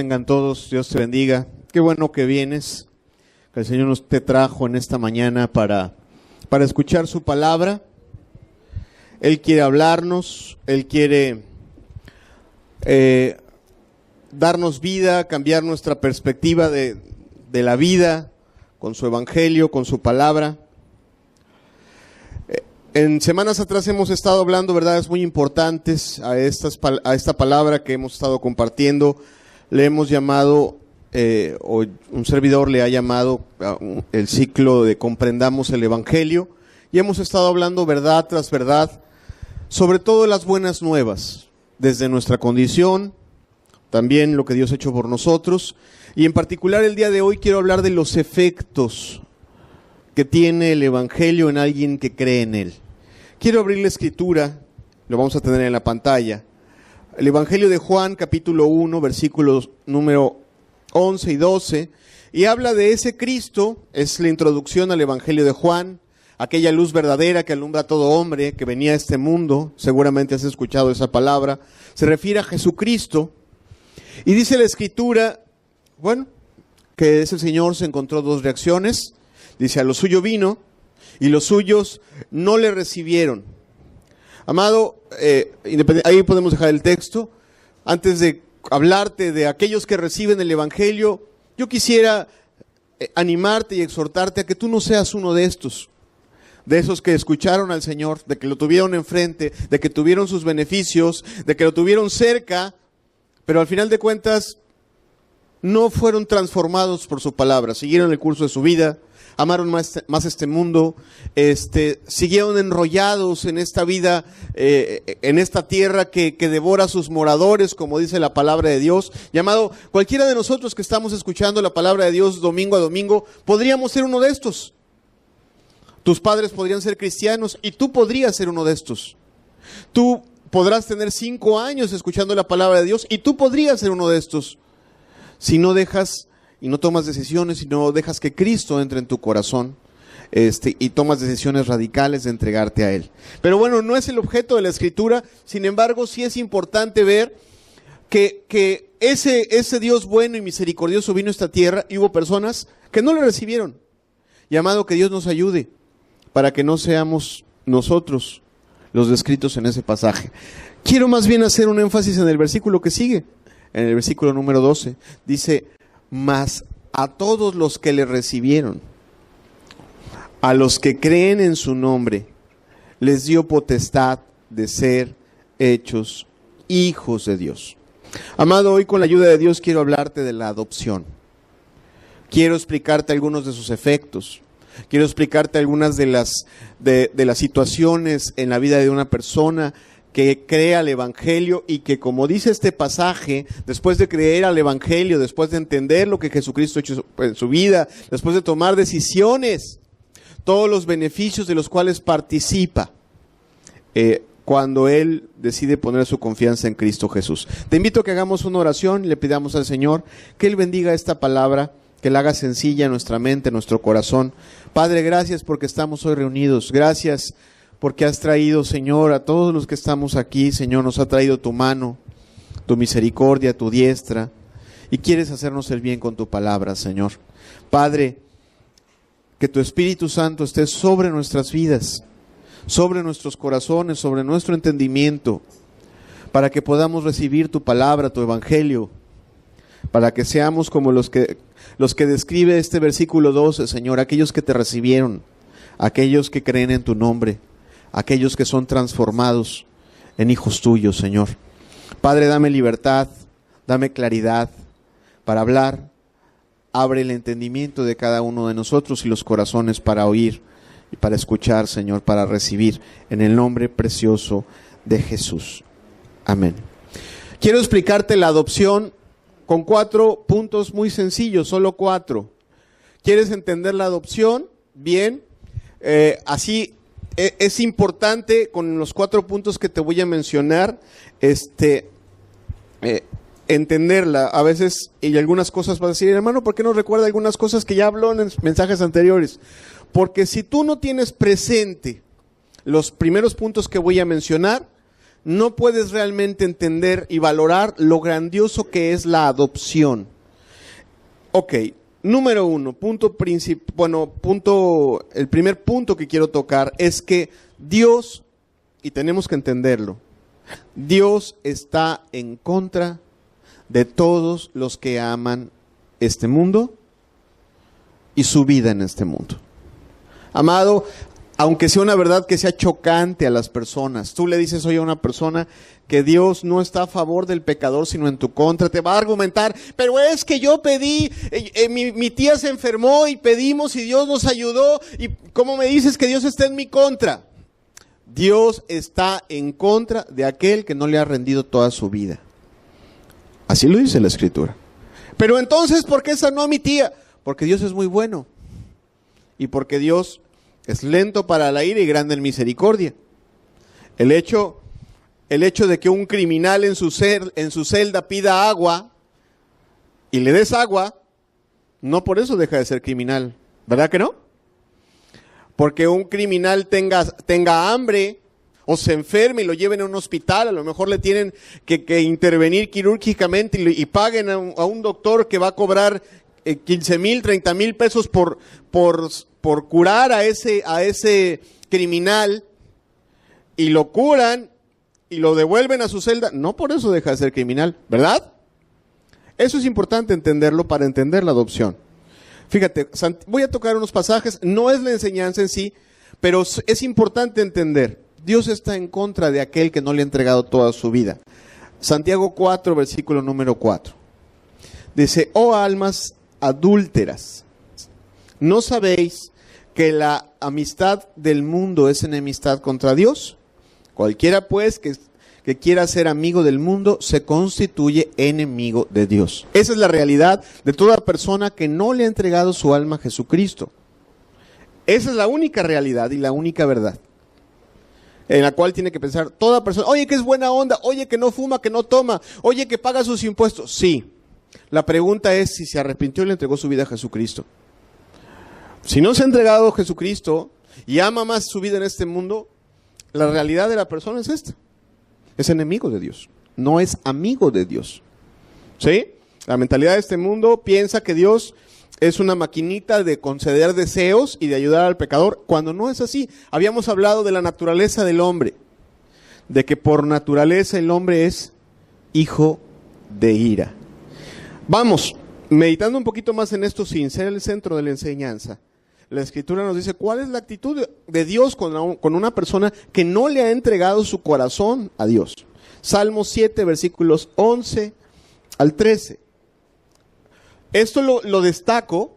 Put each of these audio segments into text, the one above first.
tengan todos, Dios te bendiga. Qué bueno que vienes, que el Señor nos te trajo en esta mañana para escuchar su palabra. Él quiere hablarnos, Él quiere darnos vida, cambiar nuestra perspectiva de la vida con su evangelio, con su palabra. En semanas atrás hemos estado hablando verdades muy importantes a esta palabra que hemos estado compartiendo. Le hemos llamado, o un servidor le ha llamado el ciclo de Comprendamos el Evangelio. Y hemos estado hablando verdad tras verdad, sobre todo las buenas nuevas, desde nuestra condición, también lo que Dios ha hecho por nosotros. Y en particular el día de hoy quiero hablar de los efectos que tiene el Evangelio en alguien que cree en él. Quiero abrir la escritura, lo vamos a tener en la pantalla. El Evangelio de Juan, capítulo 1, versículos número 11 y 12, y habla de ese Cristo, es la introducción al Evangelio de Juan, aquella luz verdadera que alumbra a todo hombre que venía a este mundo. Seguramente has escuchado esa palabra. Se refiere a Jesucristo, y dice la escritura, bueno, que ese Señor se encontró dos reacciones. Dice, a lo suyo vino, y los suyos no le recibieron. Amado, ahí podemos dejar el texto. Antes de hablarte de aquellos que reciben el Evangelio, yo quisiera animarte y exhortarte a que tú no seas uno de estos, de esos que escucharon al Señor, de que lo tuvieron enfrente, de que tuvieron sus beneficios, de que lo tuvieron cerca, pero al final de cuentas no fueron transformados por su palabra, siguieron el curso de su vida, amaron más este mundo, siguieron enrollados en esta vida, en esta tierra que devora a sus moradores, como dice la palabra de Dios. Llamado, cualquiera de nosotros que estamos escuchando la palabra de Dios domingo a domingo, podríamos ser uno de estos. Tus padres podrían ser cristianos y tú podrías ser uno de estos. Tú podrás tener 5 años escuchando la palabra de Dios y tú podrías ser uno de estos. Si no dejas y no tomas decisiones, y no dejas que Cristo entre en tu corazón, y tomas decisiones radicales de entregarte a Él. Pero bueno, no es el objeto de la Escritura. Sin embargo, sí es importante ver que ese Dios bueno y misericordioso vino a esta tierra y hubo personas que no le recibieron. Llamado, que Dios nos ayude para que no seamos nosotros los descritos en ese pasaje. Quiero más bien hacer un énfasis en el versículo que sigue, en el versículo número 12. Dice, mas a todos los que le recibieron, a los que creen en su nombre, les dio potestad de ser hechos hijos de Dios. Amado, hoy con la ayuda de Dios quiero hablarte de la adopción. Quiero explicarte algunos de sus efectos. Quiero explicarte algunas de las situaciones en la vida de una persona que crea el Evangelio y que, como dice este pasaje, después de creer al Evangelio, después de entender lo que Jesucristo ha hecho en su vida, después de tomar decisiones, todos los beneficios de los cuales participa, cuando Él decide poner su confianza en Cristo Jesús. Te invito a que hagamos una oración y le pidamos al Señor que Él bendiga esta palabra, que la haga sencilla en nuestra mente, en nuestro corazón. Padre, gracias porque estamos hoy reunidos. Gracias porque has traído, Señor, a todos los que estamos aquí, Señor, nos ha traído tu mano, tu misericordia, tu diestra, y quieres hacernos el bien con tu palabra, Señor. Padre, que tu Espíritu Santo esté sobre nuestras vidas, sobre nuestros corazones, sobre nuestro entendimiento, para que podamos recibir tu palabra, tu evangelio, para que seamos como los que describe este versículo 12, Señor, aquellos que te recibieron, aquellos que creen en tu nombre, aquellos que son transformados en hijos tuyos, Señor. Padre, dame libertad, dame claridad para hablar. Abre el entendimiento de cada uno de nosotros y los corazones para oír y para escuchar, Señor, para recibir, en el nombre precioso de Jesús. Amén. Quiero explicarte la adopción con 4 puntos muy sencillos, solo 4. ¿Quieres entender la adopción? Bien. Así es importante con los 4 puntos que te voy a mencionar, entenderla. A veces, y algunas cosas vas a decir, hermano, ¿por qué no recuerda algunas cosas que ya habló en mensajes anteriores? Porque si tú no tienes presente los primeros puntos que voy a mencionar, no puedes realmente entender y valorar lo grandioso que es la adopción. Ok, número uno, el primer punto que quiero tocar es que Dios, y tenemos que entenderlo, Dios está en contra de todos los que aman este mundo y su vida en este mundo. Amado, aunque sea una verdad que sea chocante a las personas, tú le dices hoy a una persona que Dios no está a favor del pecador sino en tu contra, te va a argumentar, pero es que yo pedí, mi tía se enfermó y pedimos y Dios nos ayudó, y ¿cómo me dices que Dios está en mi contra? Dios está en contra de aquel que no le ha rendido toda su vida. Así lo dice la Escritura. Pero entonces, ¿por qué sanó a mi tía? Porque Dios es muy bueno. Y porque Dios es lento para la ira y grande en misericordia. El hecho de que un criminal en su celda pida agua y le des agua, no por eso deja de ser criminal. ¿Verdad que no? Porque un criminal tenga hambre o se enferme y lo lleven a un hospital, a lo mejor le tienen que intervenir quirúrgicamente y paguen a un doctor que va a cobrar 15,000, 30,000 pesos por curar a ese criminal, y lo curan y lo devuelven a su celda, no por eso deja de ser criminal, ¿verdad? Eso es importante entenderlo para entender la adopción. Fíjate, voy a tocar unos pasajes, no es la enseñanza en sí, pero es importante entender, Dios está en contra de aquel que no le ha entregado toda su vida. Santiago 4, versículo número 4. Dice, oh almas adúlteras, ¿no sabéis que la amistad del mundo es enemistad contra Dios? Cualquiera pues que quiera ser amigo del mundo se constituye enemigo de Dios. Esa es la realidad de toda persona que no le ha entregado su alma a Jesucristo. Esa es la única realidad y la única verdad en la cual tiene que pensar toda persona. Oye, que es buena onda, oye, que no fuma, que no toma, oye, que paga sus impuestos. Sí, la pregunta es si se arrepintió y le entregó su vida a Jesucristo. Si no se ha entregado a Jesucristo y ama más su vida en este mundo, la realidad de la persona es esta. Es enemigo de Dios, no es amigo de Dios. ¿Sí? La mentalidad de este mundo piensa que Dios es una maquinita de conceder deseos y de ayudar al pecador, cuando no es así. Habíamos hablado de la naturaleza del hombre, de que por naturaleza el hombre es hijo de ira. Vamos, meditando un poquito más en esto sin ser el centro de la enseñanza. La Escritura nos dice cuál es la actitud de Dios con una persona que no le ha entregado su corazón a Dios. Salmo 7, versículos 11 al 13. Esto lo destaco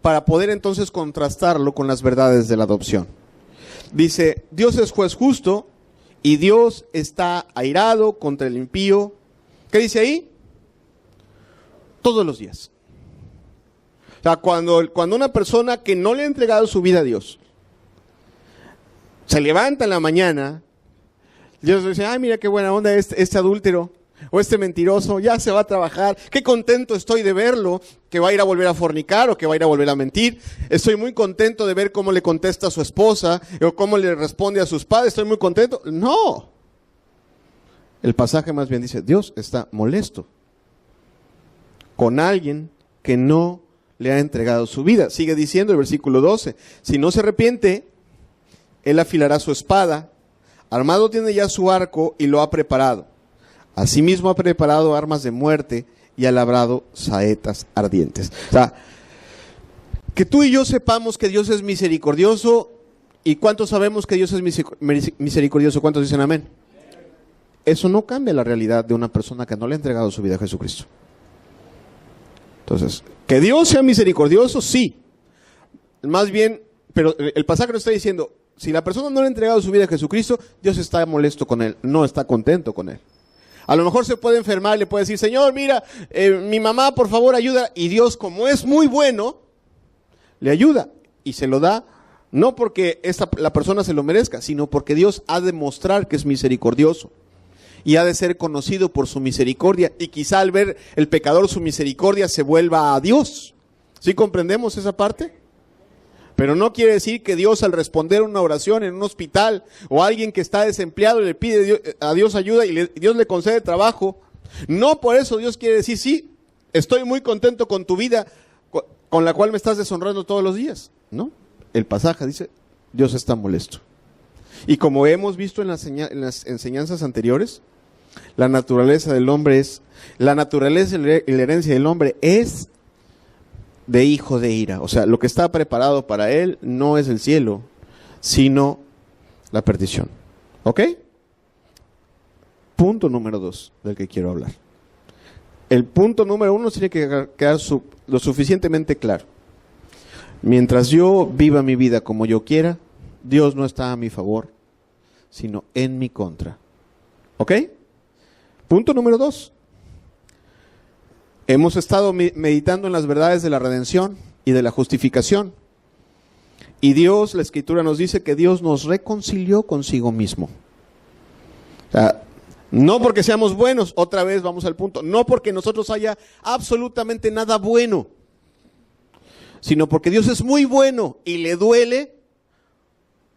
para poder entonces contrastarlo con las verdades de la adopción. Dice, Dios es juez justo y Dios está airado contra el impío. ¿Qué dice ahí? Todos los días. O sea, cuando una persona que no le ha entregado su vida a Dios se levanta en la mañana, Dios dice, ay, mira qué buena onda este adúltero o este mentiroso, ya se va a trabajar, qué contento estoy de verlo, que va a ir a volver a fornicar o que va a ir a volver a mentir. Estoy muy contento de ver cómo le contesta a su esposa o cómo le responde a sus padres, estoy muy contento. No, el pasaje más bien dice, Dios está molesto con alguien que no le ha entregado su vida. Sigue diciendo el versículo 12, si no se arrepiente, él afilará su espada, armado tiene ya su arco y lo ha preparado. Asimismo ha preparado armas de muerte y ha labrado saetas ardientes. O sea, que tú y yo sepamos que Dios es misericordioso. ¿Y cuántos sabemos que Dios es misericordioso? ¿Cuántos dicen amén? Eso no cambia la realidad de una persona que no le ha entregado su vida a Jesucristo. Entonces, que Dios sea misericordioso, sí. Más bien, pero el pasaje nos está diciendo, si la persona no le ha entregado su vida a Jesucristo, Dios está molesto con él, no está contento con él. A lo mejor se puede enfermar, le puede decir, Señor, mira, mi mamá, por favor, ayuda. Y Dios, como es muy bueno, le ayuda y se lo da, no porque la persona se lo merezca, sino porque Dios ha de mostrar que es misericordioso. Y ha de ser conocido por su misericordia. Y quizá al ver el pecador su misericordia se vuelva a Dios. ¿Sí comprendemos esa parte? Pero no quiere decir que Dios, al responder una oración en un hospital, o alguien que está desempleado y le pide a Dios ayuda y Dios le concede trabajo, no por eso Dios quiere decir, sí, estoy muy contento con tu vida, con la cual me estás deshonrando todos los días. No, el pasaje dice, Dios está molesto. Y como hemos visto en las enseñanzas anteriores, la naturaleza del hombre es, la naturaleza y la herencia del hombre es de hijo de ira. O sea, lo que está preparado para él no es el cielo, sino la perdición. ¿Ok? Punto número 2 del que quiero hablar. El punto número 1 tiene que quedar lo suficientemente claro. Mientras yo viva mi vida como yo quiera, Dios no está a mi favor, sino en mi contra. ¿Ok? Punto número 2. Hemos estado meditando en las verdades de la redención y de la justificación. Y Dios, la Escritura nos dice que Dios nos reconcilió consigo mismo. O sea, no porque seamos buenos, otra vez vamos al punto, no porque nosotros haya absolutamente nada bueno, sino porque Dios es muy bueno y le duele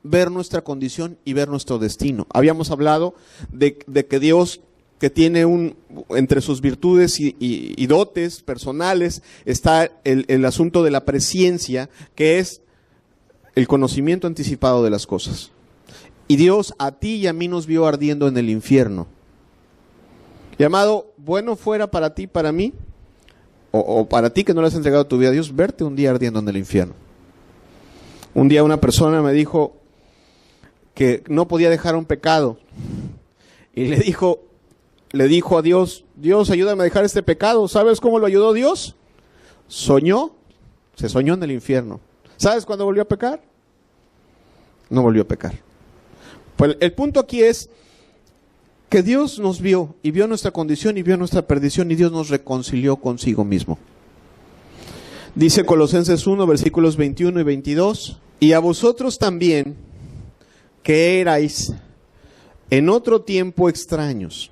ver nuestra condición y ver nuestro destino. Habíamos hablado de que Dios, que tiene entre sus virtudes y dotes personales, está el asunto de la presciencia, que es el conocimiento anticipado de las cosas. Y Dios a ti y a mí nos vio ardiendo en el infierno. Llamado, bueno fuera para ti, para mí, o para ti que no le has entregado tu vida a Dios, verte un día ardiendo en el infierno. Un día una persona me dijo que no podía dejar un pecado, y le dijo a Dios, Dios, ayúdame a dejar este pecado. ¿Sabes cómo lo ayudó Dios? Se soñó en el infierno. ¿Sabes cuándo volvió a pecar? No volvió a pecar. Pues el punto aquí es que Dios nos vio y vio nuestra condición y vio nuestra perdición, y Dios nos reconcilió consigo mismo. Dice Colosenses 1, versículos 21 y 22, y a vosotros también, que erais en otro tiempo extraños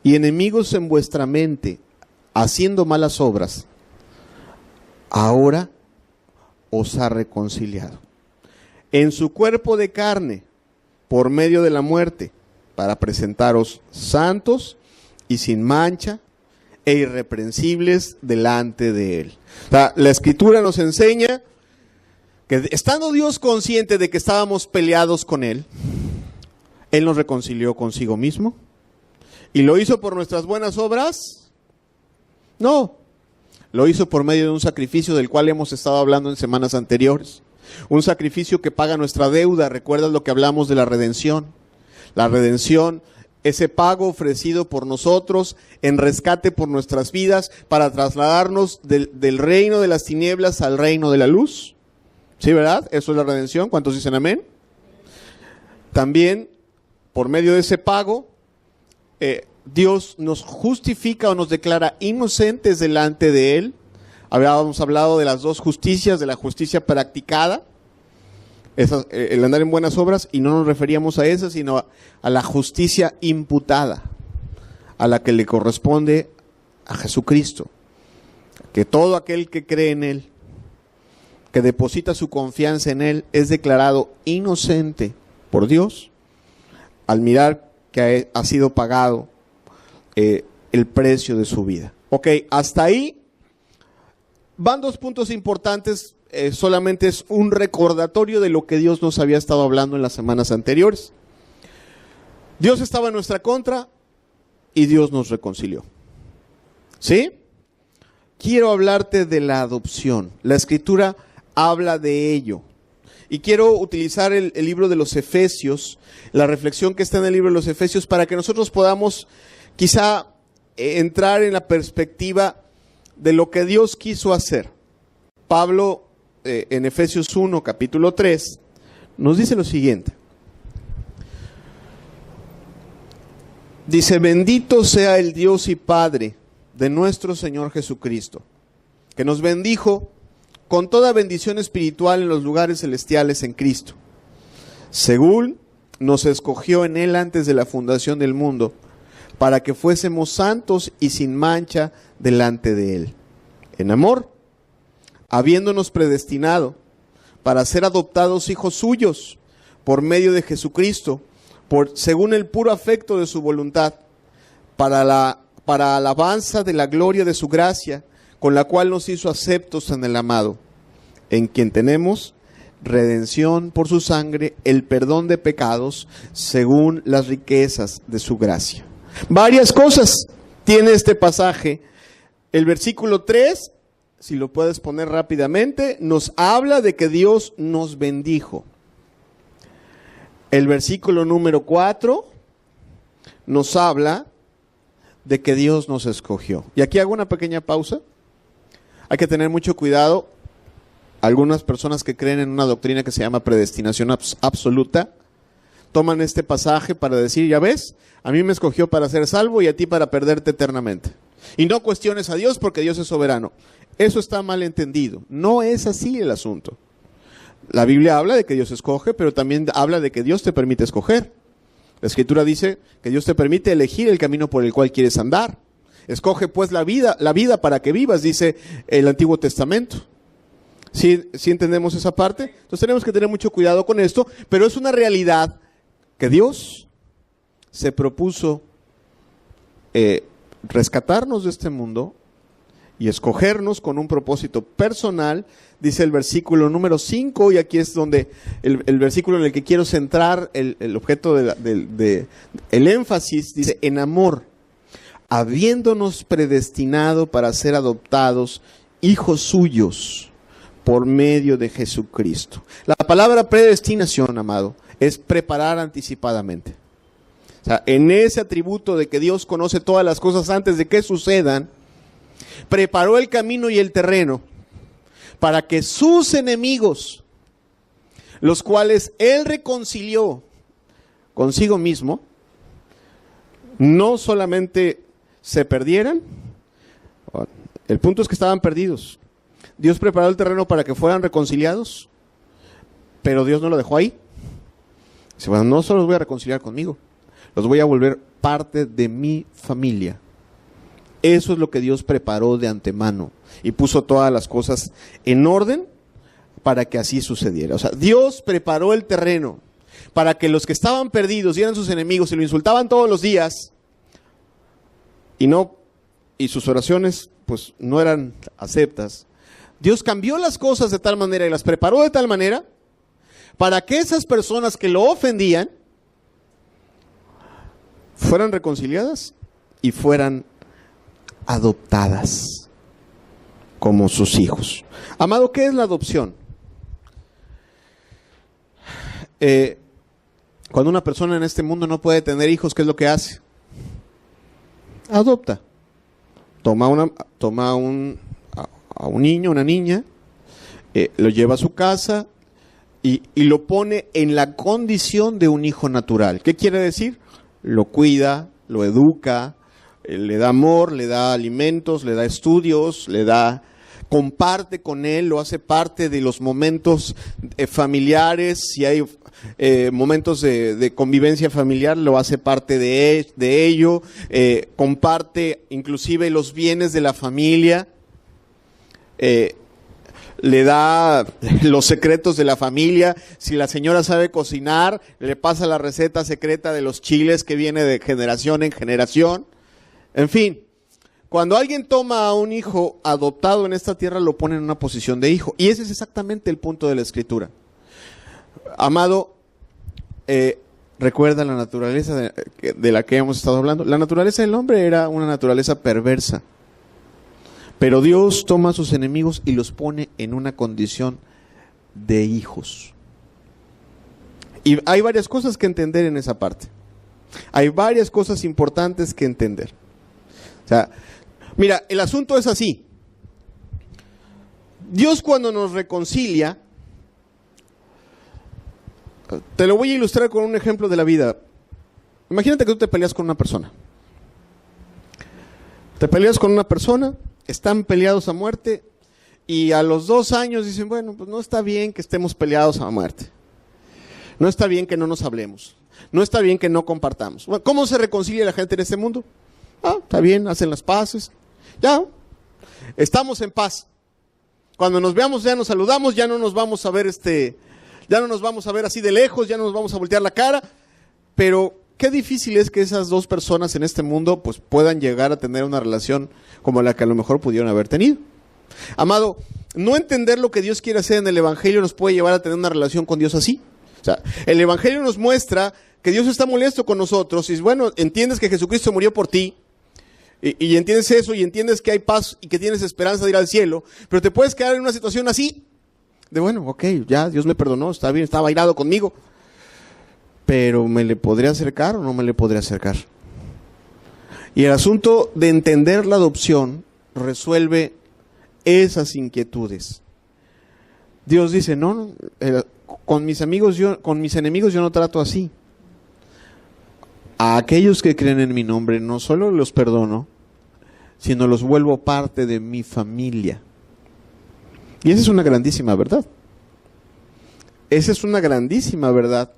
y enemigos en vuestra mente, haciendo malas obras, ahora os ha reconciliado en su cuerpo de carne por medio de la muerte, para presentaros santos y sin mancha e irreprensibles delante de Él. O sea, la Escritura nos enseña que, estando Dios consciente de que estábamos peleados con Él, Él nos reconcilió consigo mismo. ¿Y lo hizo por nuestras buenas obras? No, lo hizo por medio de un sacrificio del cual hemos estado hablando en semanas anteriores. Un sacrificio que paga nuestra deuda. ¿Recuerdas lo que hablamos de la redención? La redención, ese pago ofrecido por nosotros en rescate por nuestras vidas para trasladarnos del reino de las tinieblas al reino de la luz. ¿Sí, verdad? Eso es la redención. ¿Cuántos dicen amén? También, por medio de ese pago, Dios nos justifica o nos declara inocentes delante de Él. Habíamos hablado de las dos justicias, de la justicia practicada, el andar en buenas obras, y no nos referíamos a esa, sino a la justicia imputada, a la que le corresponde a Jesucristo. Que todo aquel que cree en Él, que deposita su confianza en Él, es declarado inocente por Dios al mirar que ha sido pagado el precio de su vida. Ok, hasta ahí van dos puntos importantes. Solamente es un recordatorio de lo que Dios nos había estado hablando en las semanas anteriores. Dios estaba en nuestra contra y Dios nos reconcilió. ¿Sí? Quiero hablarte de la adopción. La Escritura habla de ello. Y quiero utilizar el libro de los Efesios, la reflexión que está en el libro de los Efesios, para que nosotros podamos quizá entrar en la perspectiva de lo que Dios quiso hacer. Pablo, en Efesios 1, capítulo 3, nos dice lo siguiente. Dice: bendito sea el Dios y Padre de nuestro Señor Jesucristo, que nos bendijo con toda bendición espiritual en los lugares celestiales en Cristo, según nos escogió en Él antes de la fundación del mundo, para que fuésemos santos y sin mancha delante de Él, en amor, habiéndonos predestinado para ser adoptados hijos suyos por medio de Jesucristo, según el puro afecto de su voluntad, para alabanza de la gloria de su gracia, con la cual nos hizo aceptos en el amado, en quien tenemos redención por su sangre, el perdón de pecados, según las riquezas de su gracia. Varias cosas tiene este pasaje. El versículo 3, si lo puedes poner rápidamente, nos habla de que Dios nos bendijo. El versículo número 4 nos habla de que Dios nos escogió. Y aquí hago una pequeña pausa. Hay que tener mucho cuidado. Algunas personas que creen en una doctrina que se llama predestinación absoluta, toman este pasaje para decir, ya ves, a mí me escogió para ser salvo y a ti para perderte eternamente. Y no cuestiones a Dios porque Dios es soberano. Eso está mal entendido. No es así el asunto. La Biblia habla de que Dios escoge, pero también habla de que Dios te permite escoger. La Escritura dice que Dios te permite elegir el camino por el cual quieres andar. Escoge pues la vida para que vivas, dice el Antiguo Testamento. ¿Sí entendemos esa parte? Entonces tenemos que tener mucho cuidado con esto, pero es una realidad que Dios se propuso rescatarnos de este mundo y escogernos con un propósito personal, dice el versículo número 5, y aquí es donde el versículo en el que quiero centrar el objeto el énfasis, dice, en amor, habiéndonos predestinado para ser adoptados hijos suyos por medio de Jesucristo. La palabra predestinación, amado, es preparar anticipadamente. O sea, en ese atributo de que Dios conoce todas las cosas antes de que sucedan, preparó el camino y el terreno para que sus enemigos, los cuales Él reconcilió consigo mismo, no solamente se perdieran, el punto es que estaban perdidos. Dios preparó el terreno para que fueran reconciliados, pero Dios no lo dejó ahí. Dice, bueno, no solo los voy a reconciliar conmigo, los voy a volver parte de mi familia. Eso es lo que Dios preparó de antemano y puso todas las cosas en orden para que así sucediera. O sea, Dios preparó el terreno para que los que estaban perdidos y eran sus enemigos y lo insultaban todos los días y sus oraciones pues no eran aceptas. Dios cambió las cosas de tal manera y las preparó de tal manera para que esas personas que lo ofendían fueran reconciliadas y fueran adoptadas como sus hijos. Amado, ¿qué es la adopción? Cuando una persona en este mundo no puede tener hijos, ¿qué es lo que hace? Adopta. Toma a un niño, una niña, lo lleva a su casa y lo pone en la condición de un hijo natural. ¿Qué quiere decir? Lo cuida, lo educa, le da amor, le da alimentos, le da estudios, comparte con él, lo hace parte de los momentos familiares. Si hay momentos de convivencia familiar, lo hace parte de ello, comparte inclusive los bienes de la familia, le da los secretos de la familia. Si la señora sabe cocinar, le pasa la receta secreta de los chiles que viene de generación en generación. En fin, cuando alguien toma a un hijo adoptado en esta tierra, lo pone en una posición de hijo. Y ese es exactamente el punto de la Escritura. Amado, recuerda la naturaleza de la que hemos estado hablando. La naturaleza del hombre era una naturaleza perversa. Pero Dios toma a sus enemigos y los pone en una condición de hijos. Y hay varias cosas que entender en esa parte. Hay varias cosas importantes que entender. O sea, mira, el asunto es así. Dios cuando nos reconcilia, te lo voy a ilustrar con un ejemplo de la vida. Imagínate que tú te peleas con una persona. Te peleas con una persona, están peleados a muerte y a los 2 años dicen, bueno, pues no está bien que estemos peleados a muerte. No está bien que no nos hablemos. No está bien que no compartamos. Bueno, ¿cómo se reconcilia la gente en este mundo? Está bien, hacen las paces. Ya, estamos en paz. Cuando nos veamos ya nos saludamos, ya no nos vamos a ver ya no nos vamos a ver así de lejos, ya no nos vamos a voltear la cara, pero qué difícil es que esas dos personas en este mundo pues puedan llegar a tener una relación como la que a lo mejor pudieron haber tenido. Amado, no entender lo que Dios quiere hacer en el Evangelio nos puede llevar a tener una relación con Dios así. O sea, el Evangelio nos muestra que Dios está molesto con nosotros y bueno, entiendes que Jesucristo murió por ti y entiendes eso y entiendes que hay paz y que tienes esperanza de ir al cielo, pero te puedes quedar en una situación así, de bueno, ok, ya Dios me perdonó, está bien, está bailado conmigo, pero ¿me le podría acercar o no me le podría acercar? Y el asunto de entender la adopción resuelve esas inquietudes. Dios dice, no, con mis enemigos yo no trato así. A aquellos que creen en mi nombre no solo los perdono, sino los vuelvo parte de mi familia. Y esa es una grandísima verdad. Esa es una grandísima verdad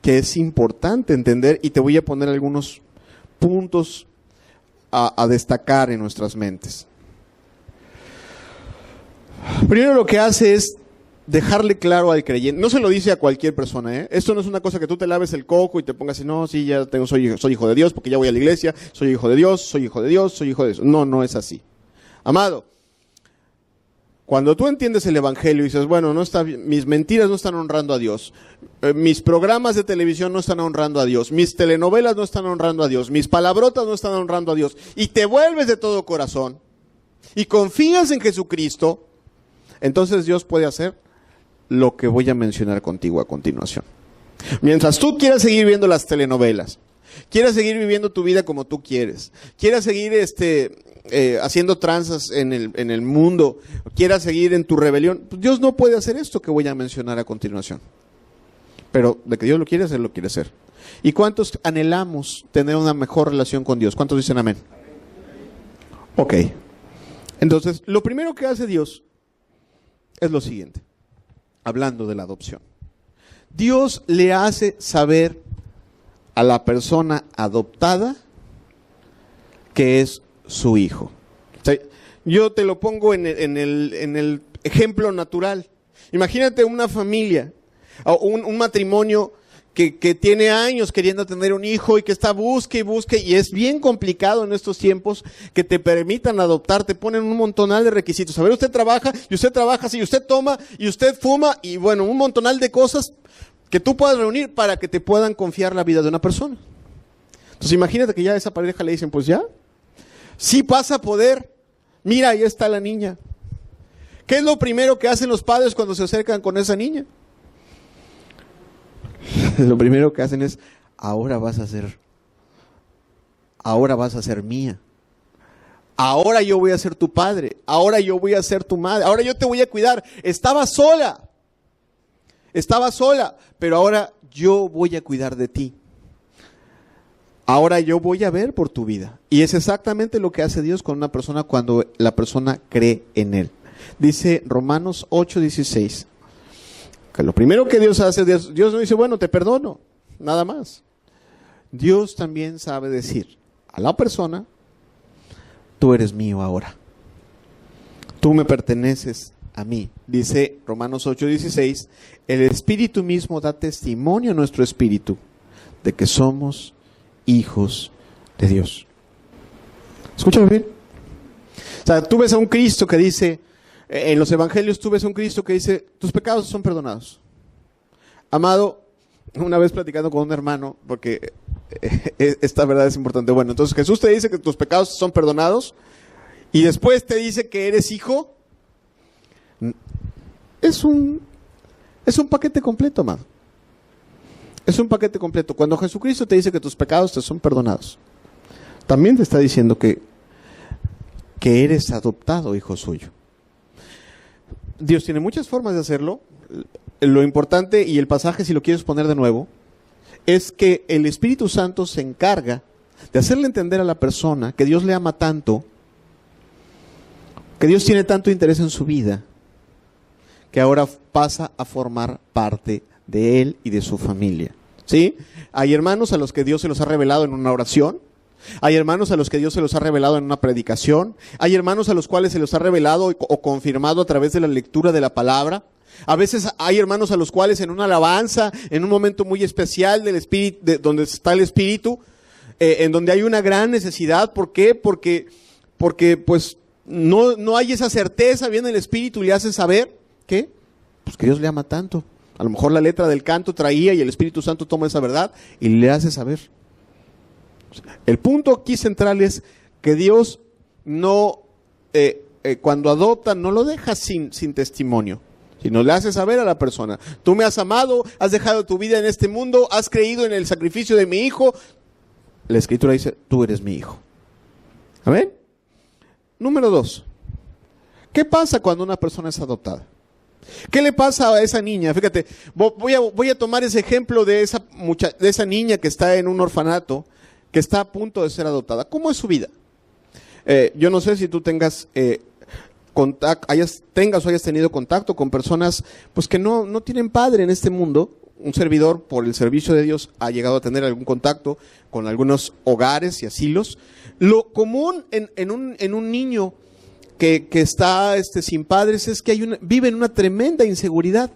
que es importante entender, y te voy a poner algunos puntos a destacar en nuestras mentes. Primero, lo que hace es dejarle claro al creyente, no se lo dice a cualquier persona, esto no es una cosa que tú te laves el coco y te pongas así, no, sí, ya soy hijo de Dios porque ya voy a la iglesia, soy hijo de Dios, soy hijo de Dios, soy hijo de Dios. No, no es así. Amado, cuando tú entiendes el Evangelio y dices, bueno, no está bien, mis mentiras no están honrando a Dios, mis programas de televisión no están honrando a Dios, mis telenovelas no están honrando a Dios, mis palabrotas no están honrando a Dios, y te vuelves de todo corazón y confías en Jesucristo, entonces Dios puede hacer lo que voy a mencionar contigo a continuación. Mientras tú quieras seguir viendo las telenovelas, quieras seguir viviendo tu vida como tú quieres, quieras seguir haciendo tranzas en el mundo, quieras seguir en tu rebelión, pues Dios no puede hacer esto que voy a mencionar a continuación. Pero de que Dios lo quiere hacer, lo quiere hacer. ¿Y cuántos anhelamos tener una mejor relación con Dios? ¿Cuántos dicen amén? Ok. Entonces, lo primero que hace Dios es lo siguiente, hablando de la adopción. Dios le hace saber a la persona adoptada que es su hijo. O sea, yo te lo pongo en el ejemplo natural. Imagínate una familia, o un matrimonio que tiene años queriendo tener un hijo y que está busque y busque, y es bien complicado en estos tiempos que te permitan adoptar, te ponen un montonal de requisitos. A ver, usted trabaja, sí, usted toma, y usted fuma, y bueno, un montonal de cosas que tú puedas reunir para que te puedan confiar la vida de una persona. Entonces imagínate que ya a esa pareja le dicen, pues ya, sí pasa a poder, mira, ahí está la niña. ¿Qué es lo primero que hacen los padres cuando se acercan con esa niña? Lo primero que hacen es, ahora vas a ser mía. Ahora yo voy a ser tu padre. Ahora yo voy a ser tu madre. Ahora yo te voy a cuidar. Estaba sola, pero ahora yo voy a cuidar de ti. Ahora yo voy a ver por tu vida. Y es exactamente lo que hace Dios con una persona cuando la persona cree en Él. Dice Romanos 8:16. Que lo primero que Dios hace, Dios no dice, bueno, te perdono, nada más. Dios también sabe decir a la persona, tú eres mío ahora. Tú me perteneces a mí. Dice Romanos 8:16, el Espíritu mismo da testimonio a nuestro espíritu de que somos hijos de Dios. Escúchame bien. O sea, tú ves a un Cristo que dice, en los evangelios tú ves a un Cristo que dice, tus pecados son perdonados. Amado, una vez platicando con un hermano, porque esta verdad es importante. Bueno, entonces Jesús te dice que tus pecados son perdonados y después te dice que eres hijo. Es un paquete completo, amado. Es un paquete completo. Cuando Jesucristo te dice que tus pecados te son perdonados, también te está diciendo que eres adoptado hijo suyo. Dios tiene muchas formas de hacerlo. Lo importante, y el pasaje, si lo quieres poner de nuevo, es que el Espíritu Santo se encarga de hacerle entender a la persona que Dios le ama tanto, que Dios tiene tanto interés en su vida, que ahora pasa a formar parte de él y de su familia. ¿Sí? Hay hermanos a los que Dios se los ha revelado en una oración. Hay hermanos a los que Dios se los ha revelado en una predicación. Hay hermanos a los cuales se los ha revelado o confirmado a través de la lectura de la palabra. A veces hay hermanos a los cuales en una alabanza, en un momento muy especial del Espíritu, donde está el Espíritu, en donde hay una gran necesidad. ¿Por qué? Porque pues no hay esa certeza, viene el Espíritu y le hace saber que Dios le ama tanto. A lo mejor la letra del canto traía y el Espíritu Santo toma esa verdad y le hace saber. El punto aquí central es que Dios no, cuando adopta, no lo deja sin testimonio, sino le hace saber a la persona: tú me has amado, has dejado tu vida en este mundo, has creído en el sacrificio de mi hijo. La Escritura dice: tú eres mi hijo. ¿Amén? Número 2. ¿Qué pasa cuando una persona es adoptada? ¿Qué le pasa a esa niña? Fíjate, voy a tomar ese ejemplo de esa niña que está en un orfanato, que está a punto de ser adoptada. ¿Cómo es su vida? Yo no sé si tú tengas hayas tenido contacto con personas pues que no tienen padre en este mundo. Un servidor, por el servicio de Dios, ha llegado a tener algún contacto con algunos hogares y asilos. Lo común en un niño que está sin padres es que vive en una tremenda inseguridad.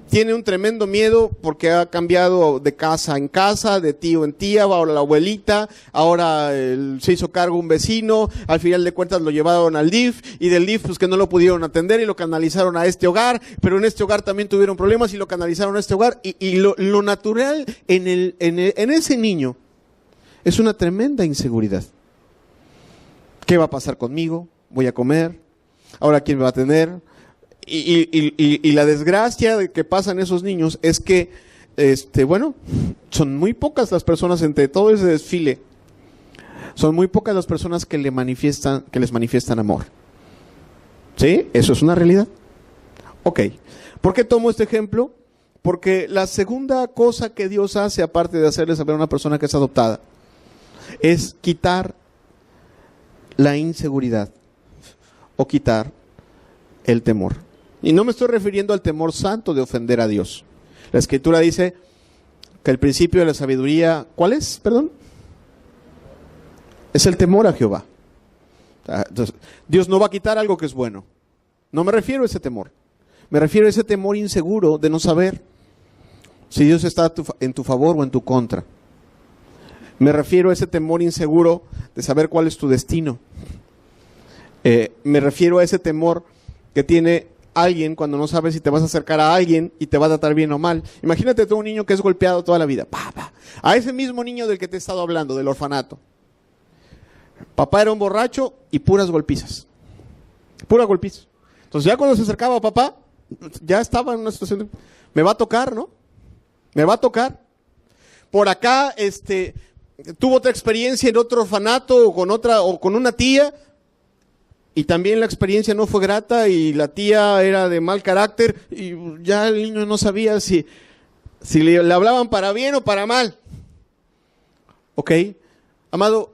Tiene un tremendo miedo porque ha cambiado de casa en casa, de tío en tía, ahora la abuelita, ahora se hizo cargo un vecino, al final de cuentas lo llevaron al DIF, y del DIF pues que no lo pudieron atender y lo canalizaron a este hogar, pero en este hogar también tuvieron problemas y lo canalizaron a este hogar, y lo natural en ese niño es una tremenda inseguridad. ¿Qué va a pasar conmigo? ¿Voy a comer? ¿Ahora quién me va a tener? Y la desgracia de que pasan esos niños es que, son muy pocas las personas entre todo ese desfile. Son muy pocas las personas que les manifiestan amor. ¿Sí? Eso es una realidad. Ok. ¿Por qué tomo este ejemplo? Porque la segunda cosa que Dios hace, aparte de hacerle saber a una persona que es adoptada, es quitar la inseguridad o quitar el temor. Y no me estoy refiriendo al temor santo de ofender a Dios. La Escritura dice que el principio de la sabiduría, ¿cuál es? Perdón. Es el temor a Jehová. Entonces, Dios no va a quitar algo que es bueno. No me refiero a ese temor. Me refiero a ese temor inseguro de no saber si Dios está en tu favor o en tu contra. Me refiero a ese temor inseguro de saber cuál es tu destino. Me refiero a ese temor que tiene alguien cuando no sabe si te vas a acercar a alguien y te va a tratar bien o mal. Imagínate tú un niño que es golpeado toda la vida. A ese mismo niño del que te he estado hablando, del orfanato. Papá era un borracho y puras golpizas. Puras golpizas. Entonces ya cuando se acercaba a papá, ya estaba en una situación de, me va a tocar, ¿no? Me va a tocar. Por acá, tuvo otra experiencia en otro orfanato o con una tía, y también la experiencia no fue grata y la tía era de mal carácter y ya el niño no sabía si le hablaban para bien o para mal. ¿Ok? Amado,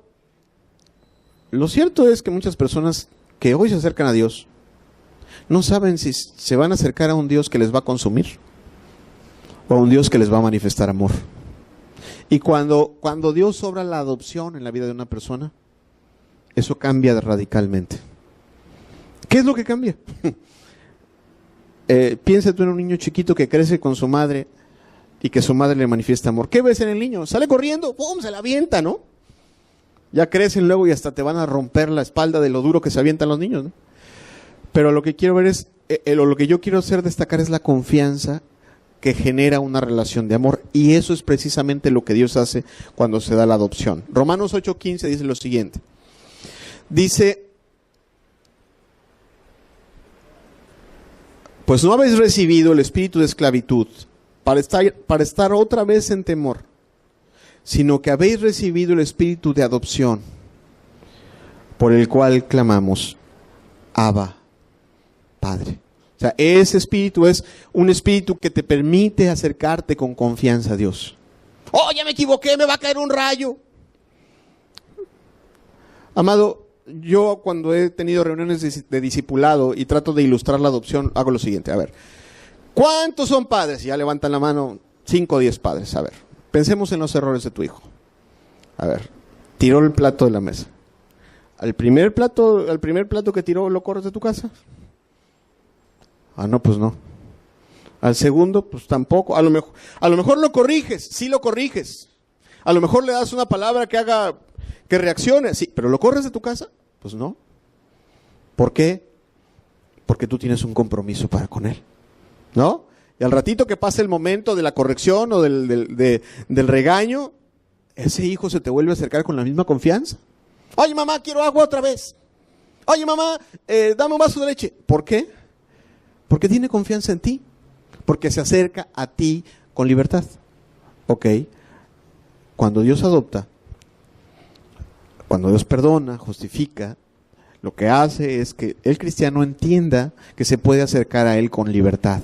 lo cierto es que muchas personas que hoy se acercan a Dios no saben si se van a acercar a un Dios que les va a consumir o a un Dios que les va a manifestar amor. Y cuando Dios obra la adopción en la vida de una persona, eso cambia radicalmente. ¿Qué es lo que cambia? Piensa tú en un niño chiquito que crece con su madre y que su madre le manifiesta amor. ¿Qué ves en el niño? Sale corriendo, ¡pum!, se la avienta, ¿no? Ya crecen luego y hasta te van a romper la espalda de lo duro que se avientan los niños, ¿no? Pero lo que quiero ver es, lo que yo quiero hacer destacar es la confianza que genera una relación de amor, y eso es precisamente lo que Dios hace cuando se da la adopción. Romanos 8:15 dice lo siguiente. Dice: pues no habéis recibido el espíritu de esclavitud para estar otra vez en temor, sino que habéis recibido el espíritu de adopción, por el cual clamamos, Abba, Padre. O sea, ese espíritu es un espíritu que te permite acercarte con confianza a Dios. ¡Oh, ya me equivoqué, me va a caer un rayo! Amado, yo cuando he tenido reuniones de discipulado y trato de ilustrar la adopción, hago lo siguiente. A ver, ¿cuántos son padres? Ya levantan la mano 5 o 10 padres. A ver, pensemos en los errores de tu hijo. A ver, tiró el plato de la mesa. Al primer plato que tiró, ¿lo corres de tu casa? Ah, no, pues no. Al segundo, pues tampoco. A lo mejor lo corriges, sí lo corriges. A lo mejor le das una palabra que haga, que reaccione, sí, pero ¿lo corres de tu casa? Pues no. ¿Por qué? Porque tú tienes un compromiso para con él, ¿no? Y al ratito que pase el momento de la corrección o del regaño, ese hijo se te vuelve a acercar con la misma confianza. Oye, mamá, quiero agua otra vez. Oye, mamá, dame un vaso de leche. ¿Por qué? Porque tiene confianza en ti. Porque se acerca a ti con libertad. Ok. Cuando Dios adopta, cuando Dios perdona, justifica, lo que hace es que el cristiano entienda que se puede acercar a Él con libertad.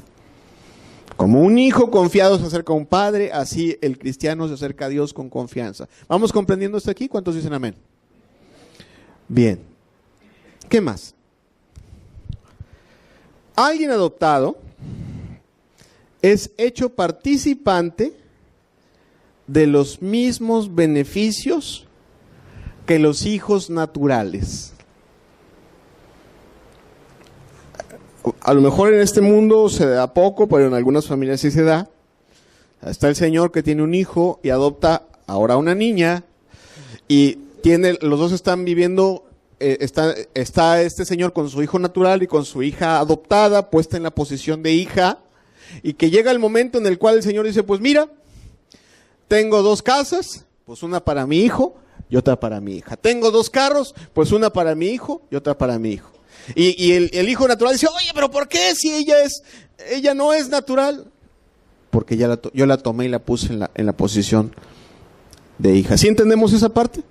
Como un hijo confiado se acerca a un padre, así el cristiano se acerca a Dios con confianza. ¿Vamos comprendiendo esto aquí? ¿Cuántos dicen amén? Bien. ¿Qué más? Alguien adoptado es hecho participante de los mismos beneficios que los hijos naturales. A lo mejor en este mundo se da poco, pero en algunas familias sí se da. Está el señor que tiene un hijo y adopta ahora una niña y los dos están viviendo, está este señor con su hijo natural y con su hija adoptada, puesta en la posición de hija, y que llega el momento en el cual el señor dice, pues mira, tengo 2 casas, pues una para mi hijo y otra para mi hija. Tengo 2 carros, pues una para mi hijo y otra para mi hijo. Y el hijo natural dice, oye, pero ¿por qué si ella no es natural? Porque yo la tomé y la puse en la posición de hija. ¿Sí entendemos esa parte?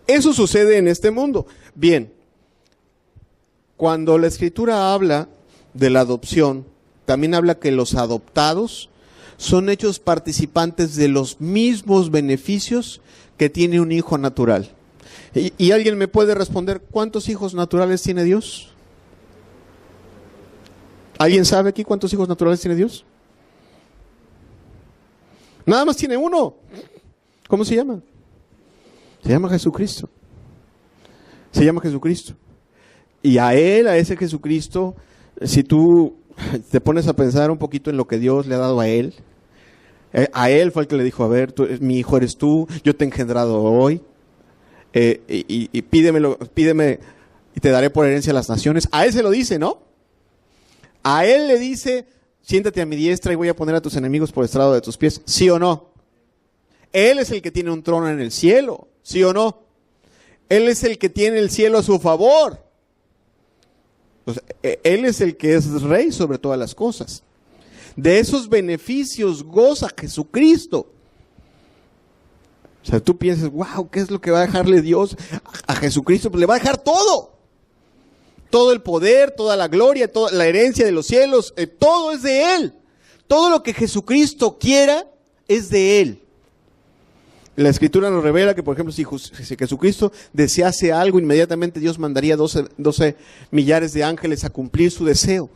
Eso sucede en este mundo. Bien, cuando la Escritura habla de la adopción, también habla que los adoptados son hechos participantes de los mismos beneficios que tiene un hijo natural. Y alguien me puede responder, ¿cuántos hijos naturales tiene Dios? ¿Alguien sabe aquí cuántos hijos naturales tiene Dios? Nada más tiene uno. ¿Cómo se llama? Se llama Jesucristo. Se llama Jesucristo. Y a ese Jesucristo, si tú te pones a pensar un poquito en lo que Dios le ha dado a él fue el que le dijo, a ver, mi hijo eres tú, yo te he engendrado hoy, y pídeme y te daré por herencia a las naciones. A él se lo dice, ¿no? A él le dice, siéntate a mi diestra y voy a poner a tus enemigos por estrado de tus pies, ¿sí o no? Él es el que tiene un trono en el cielo, ¿sí o no? Él es el que tiene el cielo a su favor. Pues, él es el que es rey sobre todas las cosas. De esos beneficios goza Jesucristo. O sea, tú piensas, wow, ¿qué es lo que va a dejarle Dios a Jesucristo? Pues le va a dejar todo. Todo el poder, toda la gloria, toda la herencia de los cielos, todo es de Él. Todo lo que Jesucristo quiera es de Él. La Escritura nos revela que, por ejemplo, si Jesucristo desease algo, inmediatamente Dios mandaría 12 millares de ángeles a cumplir su deseo.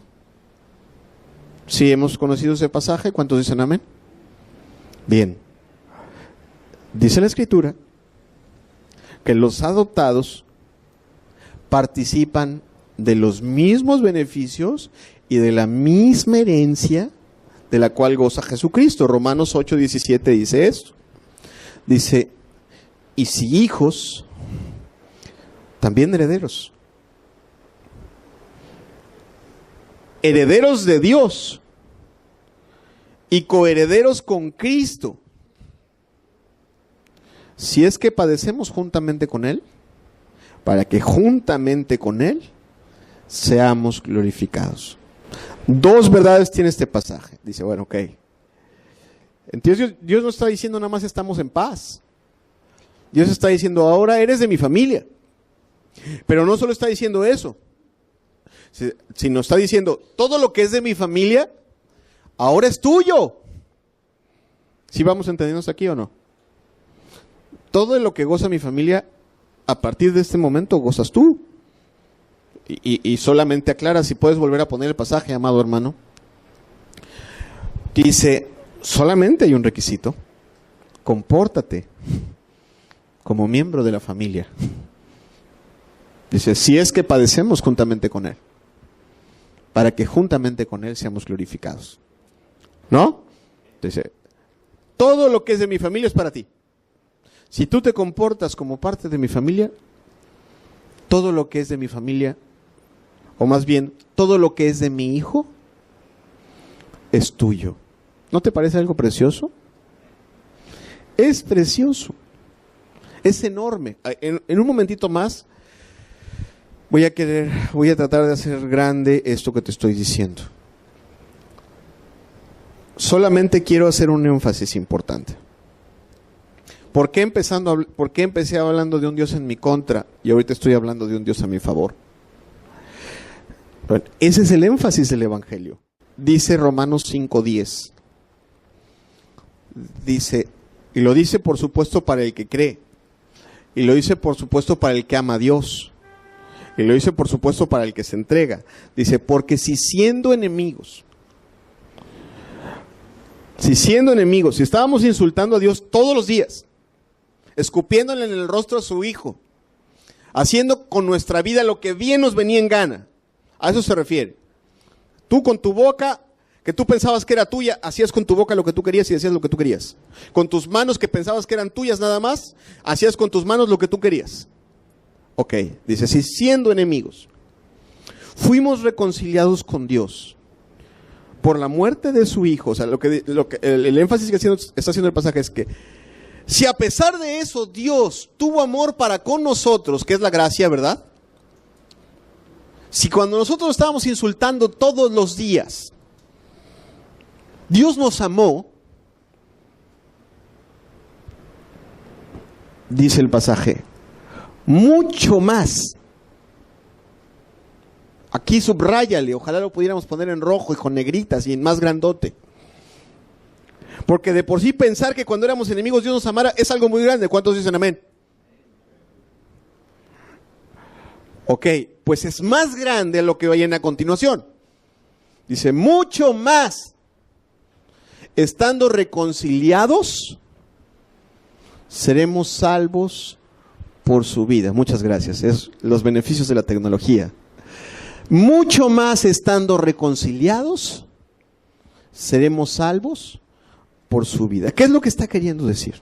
¿Sí hemos conocido ese pasaje? ¿Cuántos dicen amén? Bien. Dice la Escritura que los adoptados participan de los mismos beneficios y de la misma herencia de la cual goza Jesucristo. Romanos 8:17 dice esto. Dice, y si hijos, también herederos. Herederos de Dios y coherederos con Cristo. Si es que padecemos juntamente con Él, para que juntamente con Él seamos glorificados. 2 verdades tiene este pasaje. Dice, bueno, ok. Entonces Dios no está diciendo nada más estamos en paz. Dios está diciendo ahora eres de mi familia. Pero no solo está diciendo eso, sino está diciendo todo lo que es de mi familia ahora es tuyo. ¿Sí vamos entendiendo aquí o no? Todo lo que goza mi familia a partir de este momento gozas tú. Y solamente aclara, si puedes volver a poner el pasaje, amado hermano. Dice, solamente hay un requisito: compórtate como miembro de la familia. Dice, si es que padecemos juntamente con Él, para que juntamente con Él seamos glorificados. ¿No? Dice, todo lo que es de mi familia es para ti. Si tú te comportas como parte de mi familia, todo lo que es de mi familia, o más bien, todo lo que es de mi hijo, es tuyo. ¿No te parece algo precioso? Es precioso. Es enorme. En un momentito más voy a tratar de hacer grande esto que te estoy diciendo. Solamente quiero hacer un énfasis importante. ¿Por qué empecé hablando de un Dios en mi contra y ahorita estoy hablando de un Dios a mi favor? Bueno, ese es el énfasis del Evangelio. Dice Romanos 5:10. Dice, y lo dice por supuesto para el que cree, y lo dice por supuesto para el que ama a Dios, y lo dice por supuesto para el que se entrega. Dice, porque si siendo enemigos, si estábamos insultando a Dios todos los días, escupiéndole en el rostro a su Hijo, haciendo con nuestra vida lo que bien nos venía en gana, a eso se refiere. Tú con tu boca, que tú pensabas que era tuya, hacías con tu boca lo que tú querías y decías lo que tú querías. Con tus manos que pensabas que eran tuyas nada más, hacías con tus manos lo que tú querías. Ok, dice, si siendo enemigos, fuimos reconciliados con Dios por la muerte de su Hijo. O sea, el énfasis que está haciendo el pasaje es que si a pesar de eso Dios tuvo amor para con nosotros, que es la gracia, ¿verdad? Si cuando nosotros estábamos insultando todos los días, Dios nos amó, dice el pasaje, mucho más. Aquí subráyale, ojalá lo pudiéramos poner en rojo y con negritas y en más grandote. Porque de por sí pensar que cuando éramos enemigos Dios nos amara es algo muy grande. ¿Cuántos dicen amén? Ok, pues es más grande lo que viene a continuación. Dice, mucho más, estando reconciliados, seremos salvos por su vida. Muchas gracias. Es los beneficios de la tecnología. Mucho más estando reconciliados, seremos salvos por su vida. ¿Qué es lo que está queriendo decir?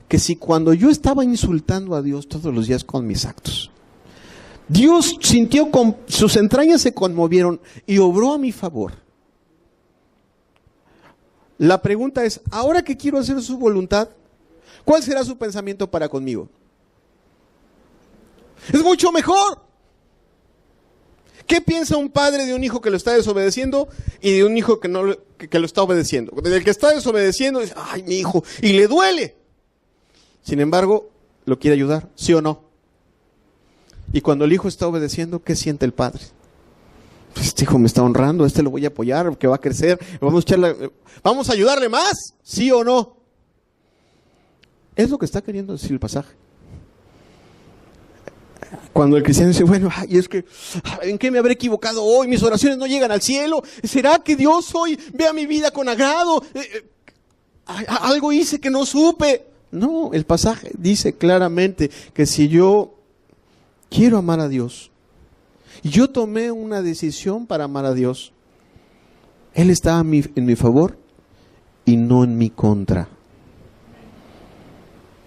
Que si cuando yo estaba insultando a Dios todos los días con mis actos, Dios sintió, sus entrañas se conmovieron y obró a mi favor. La pregunta es, ahora que quiero hacer su voluntad, ¿cuál será su pensamiento para conmigo? Es mucho mejor. ¿Qué piensa un padre de un hijo que lo está desobedeciendo y de un hijo que lo está obedeciendo? Del que está desobedeciendo dice, ay, mi hijo, y le duele. Sin embargo, lo quiere ayudar, ¿sí o no? Y cuando el hijo está obedeciendo, ¿qué siente el padre? Pues este hijo me está honrando, a este lo voy a apoyar, que va a crecer, vamos a ayudarle más, ¿sí o no? Es lo que está queriendo decir el pasaje. Cuando el cristiano dice, bueno, y es que, ¿en qué me habré equivocado hoy? Mis oraciones no llegan al cielo. ¿Será que Dios hoy vea mi vida con agrado? Algo hice que no supe. No, el pasaje dice claramente que si yo quiero amar a Dios, y yo tomé una decisión para amar a Dios, Él está en mi favor y no en mi contra.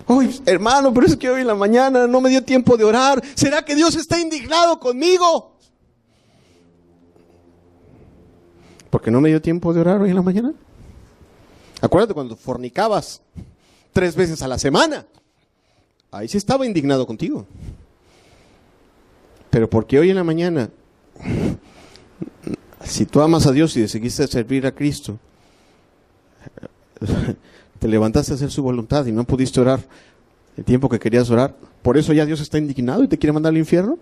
Uy, hermano, pero es que hoy en la mañana no me dio tiempo de orar. ¿Será que Dios está indignado conmigo? ¿Por qué no me dio tiempo de orar hoy en la mañana? Acuérdate cuando fornicabas 3 veces a la semana. Ahí sí estaba indignado contigo. Pero porque hoy en la mañana, si tú amas a Dios y decidiste servir a Cristo, te levantaste a hacer su voluntad y no pudiste orar el tiempo que querías orar, ¿por eso ya Dios está indignado y te quiere mandar al infierno?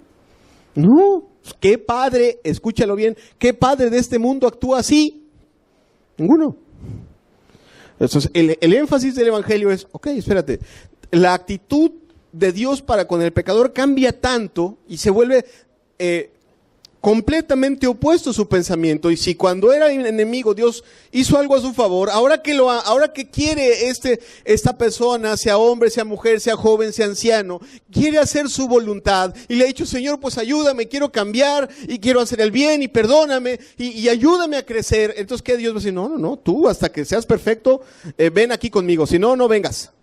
No. ¿Qué padre, escúchalo bien, qué padre de este mundo actúa así? Ninguno. Entonces, el énfasis del Evangelio es, ok, espérate, la actitud de Dios para con el pecador cambia tanto y se vuelve completamente opuesto su pensamiento. Y si cuando era enemigo Dios hizo algo a su favor, ahora que quiere esta persona, sea hombre, sea mujer, sea joven, sea anciano, quiere hacer su voluntad y le ha dicho: Señor, pues ayúdame, quiero cambiar y quiero hacer el bien y perdóname y ayúdame a crecer. Entonces, ¿qué? Dios va a decir: no, tú hasta que seas perfecto, ven aquí conmigo, si no, no vengas.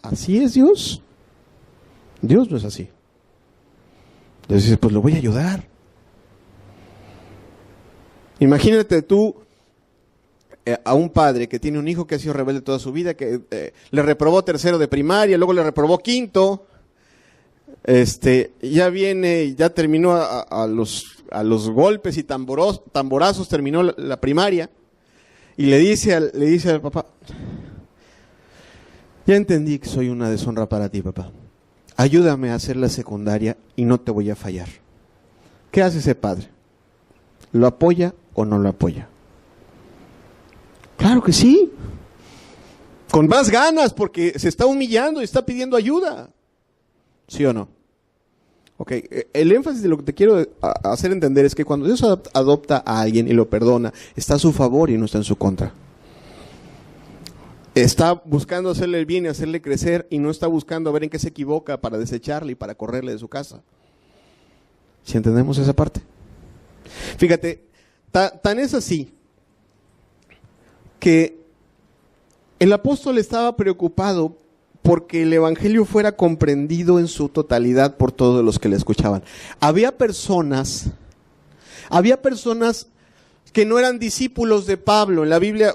¿Así es Dios? Dios no es así. Dios dice: pues lo voy a ayudar. Imagínate tú a un padre que tiene un hijo que ha sido rebelde toda su vida, que le reprobó tercero de primaria, luego le reprobó quinto, ya viene, ya terminó a los golpes y tamborazos, terminó la primaria, y le dice al papá: ya entendí que soy una deshonra para ti, papá. Ayúdame a hacer la secundaria y no te voy a fallar. ¿Qué hace ese padre? ¿Lo apoya o no lo apoya? Claro que sí. Con más ganas, porque se está humillando y está pidiendo ayuda. ¿Sí o no? Ok, el énfasis de lo que te quiero hacer entender es que cuando Dios adopta a alguien y lo perdona, está a su favor y no está en su contra. Está buscando hacerle el bien y hacerle crecer, y no está buscando a ver en qué se equivoca para desecharle y para correrle de su casa. ¿Sí entendemos esa parte? Fíjate, tan es así que el apóstol estaba preocupado porque el evangelio fuera comprendido en su totalidad por todos los que le escuchaban. Había personas que no eran discípulos de Pablo. En la Biblia,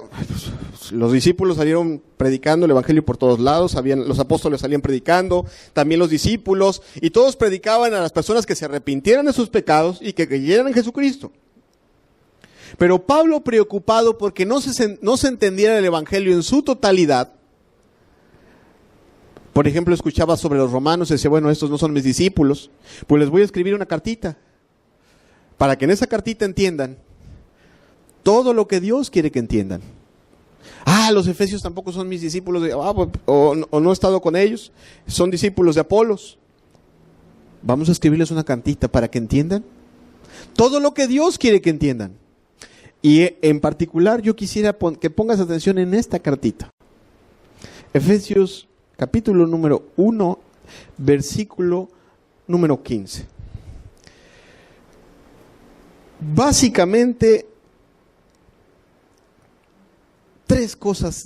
los discípulos salieron predicando el evangelio por todos lados, los apóstoles salían predicando, también los discípulos, y todos predicaban a las personas que se arrepintieran de sus pecados y que creyeran en Jesucristo. Pero Pablo, preocupado porque no se entendiera el evangelio en su totalidad, por ejemplo, escuchaba sobre los romanos y decía: bueno, estos no son mis discípulos, pues les voy a escribir una cartita, para que en esa cartita entiendan todo lo que Dios quiere que entiendan. Los efesios tampoco son mis discípulos, o no he estado con ellos, son discípulos de Apolos. Vamos a escribirles una cartita para que entiendan todo lo que Dios quiere que entiendan. Y en particular yo quisiera que pongas atención en esta cartita. Efesios capítulo número 1, versículo número 15. Básicamente, tres cosas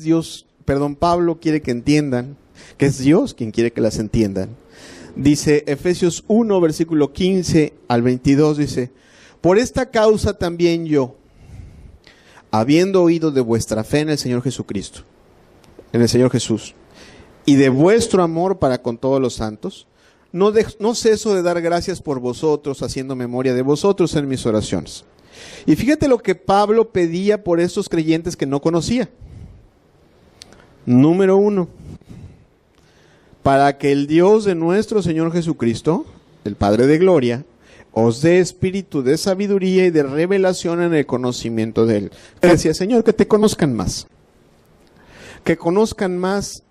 Pablo quiere que entiendan, que es Dios quien quiere que las entiendan. Dice Efesios 1, versículo 15 al 22, dice: por esta causa también yo, habiendo oído de vuestra fe en el Señor Jesucristo, en el Señor Jesús, y de vuestro amor para con todos los santos, no ceso de dar gracias por vosotros, haciendo memoria de vosotros en mis oraciones. Y fíjate lo que Pablo pedía por estos creyentes que no conocía. Número 1, para que el Dios de nuestro Señor Jesucristo, el Padre de gloria, os dé espíritu de sabiduría y de revelación en el conocimiento de Él. Decía: Señor, que te conozcan más. Que conozcan más,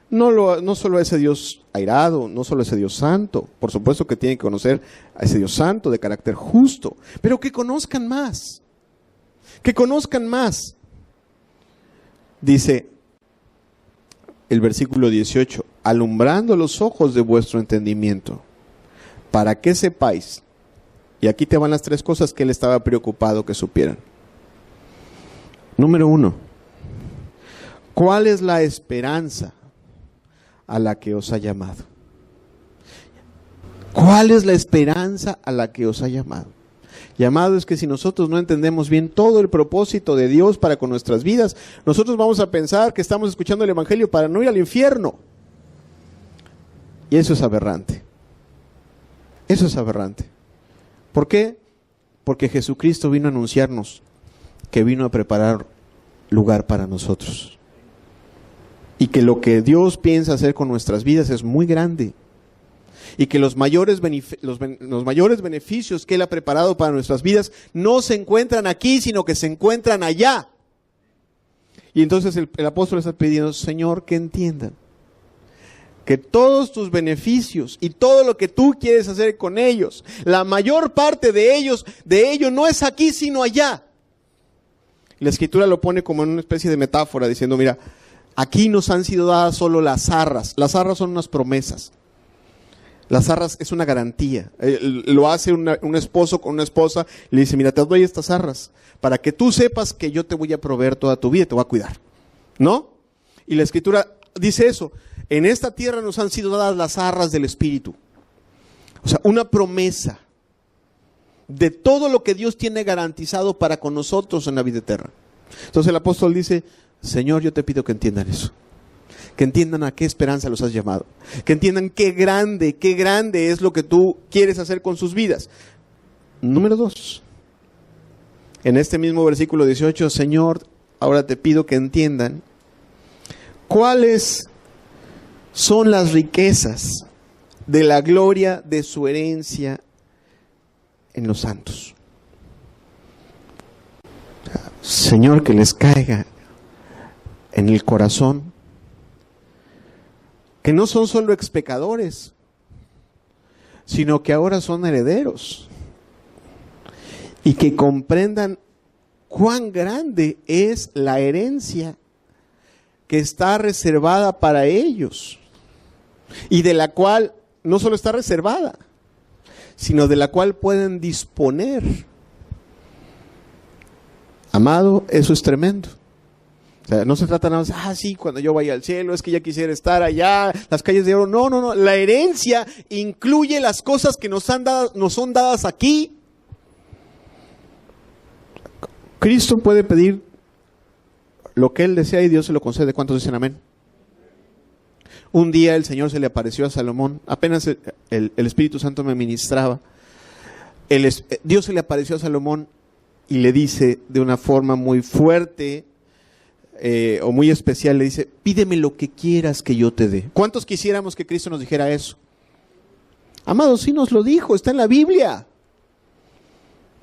no solo a ese Dios airado, no solo a ese Dios santo. Por supuesto que tienen que conocer a ese Dios santo de carácter justo, pero que conozcan más. Que conozcan más. Dice el versículo 18: alumbrando los ojos de vuestro entendimiento, para que sepáis. Y aquí te van las tres cosas que él estaba preocupado que supieran. Número 1, ¿cuál es la esperanza a la que os ha llamado? ¿Cuál es la esperanza a la que os ha llamado? Llamado es que si nosotros no entendemos bien todo el propósito de Dios para con nuestras vidas, nosotros vamos a pensar que estamos escuchando el evangelio para no ir al infierno. Y eso es aberrante. Eso es aberrante. ¿Por qué? Porque Jesucristo vino a anunciarnos que vino a preparar lugar para nosotros. Y que lo que Dios piensa hacer con nuestras vidas es muy grande. Y que los mayores beneficios que Él ha preparado para nuestras vidas no se encuentran aquí, sino que se encuentran allá. Y entonces el apóstol está pidiendo: Señor, que entiendan. que todos tus beneficios y todo lo que tú quieres hacer con ellos, la mayor parte de ello no es aquí sino allá. La Escritura lo pone como en una especie de metáfora, diciendo, mira, aquí nos han sido dadas solo las arras. Las arras son unas promesas. Las arras es una garantía. Lo hace un esposo con una esposa, le dice, mira, te doy estas arras para que tú sepas que yo te voy a proveer toda tu vida y te voy a cuidar, ¿no? Y la Escritura dice eso, en esta tierra nos han sido dadas las arras del Espíritu. O sea, una promesa de todo lo que Dios tiene garantizado para con nosotros en la vida eterna. Entonces el apóstol dice, Señor, yo te pido que entiendan eso. Que entiendan a qué esperanza los has llamado. Que entiendan qué grande es lo que tú quieres hacer con sus vidas. Número 2. En este mismo versículo 18, Señor, ahora te pido que entiendan cuáles son las riquezas de la gloria de su herencia en los santos. Señor, que les caiga en el corazón que no son solo expecadores, sino que ahora son herederos, y que comprendan cuán grande es la herencia que está reservada para ellos, y de la cual no solo está reservada, sino de la cual pueden disponer. Amado, eso es tremendo. O sea, no se trata nada más, sí, cuando yo vaya al cielo, es que ya quisiera estar allá, las calles de oro. No. La herencia incluye las cosas que nos son dadas aquí. Cristo puede pedir lo que Él desea y Dios se lo concede. ¿Cuántos dicen amén? Un día el Señor se le apareció a Salomón, apenas el Espíritu Santo me ministraba. Dios se le apareció a Salomón y le dice de una forma muy fuerte, o muy especial, le dice, pídeme lo que quieras que yo te dé. ¿Cuántos quisiéramos que Cristo nos dijera eso? Amados, sí nos lo dijo, está en la Biblia.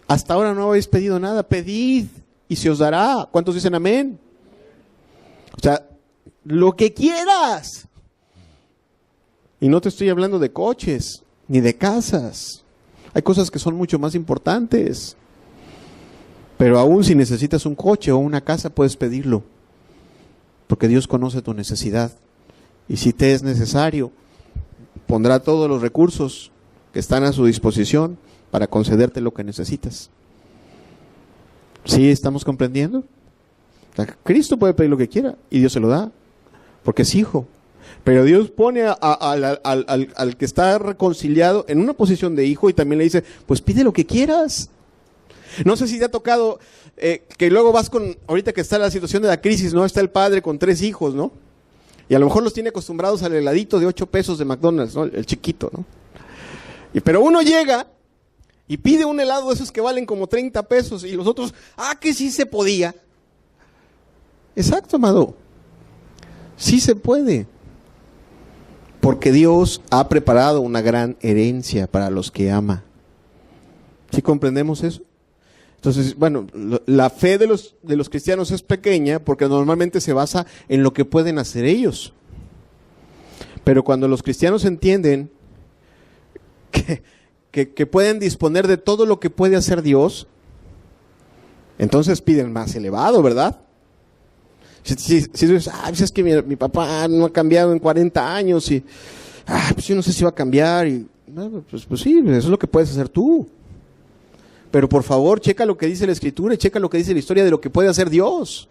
Hasta ahora no habéis pedido nada, pedid y se os dará. ¿Cuántos dicen amén? O sea, lo que quieras. Y no te estoy hablando de coches, ni de casas. Hay cosas que son mucho más importantes. Pero aún si necesitas un coche o una casa, puedes pedirlo. Porque Dios conoce tu necesidad. Y si te es necesario, pondrá todos los recursos que están a su disposición para concederte lo que necesitas. ¿Sí estamos comprendiendo? O sea, Cristo puede pedir lo que quiera y Dios se lo da, porque es hijo. Pero Dios pone al que está reconciliado en una posición de hijo y también le dice, pues pide lo que quieras. No sé si te ha tocado que luego vas ahorita que está la situación de la crisis, ¿no? Está el padre con 3 hijos, ¿no? Y a lo mejor los tiene acostumbrados al heladito de 8 pesos de McDonald's, ¿no? El chiquito, ¿no? Pero uno llega y pide un helado de esos que valen como 30 pesos y los otros, que sí se podía. Exacto, amado. Sí se puede. Porque Dios ha preparado una gran herencia para los que ama. ¿Sí comprendemos eso? Entonces, bueno, la fe de los cristianos es pequeña porque normalmente se basa en lo que pueden hacer ellos. Pero cuando los cristianos entienden que pueden disponer de todo lo que puede hacer Dios, entonces piden más elevado, ¿verdad? Si dices, pues es que mi papá no ha cambiado en 40 años y pues yo no sé si va a cambiar. Y, pues sí, eso es lo que puedes hacer tú. Pero por favor, checa lo que dice la Escritura y checa lo que dice la historia de lo que puede hacer Dios.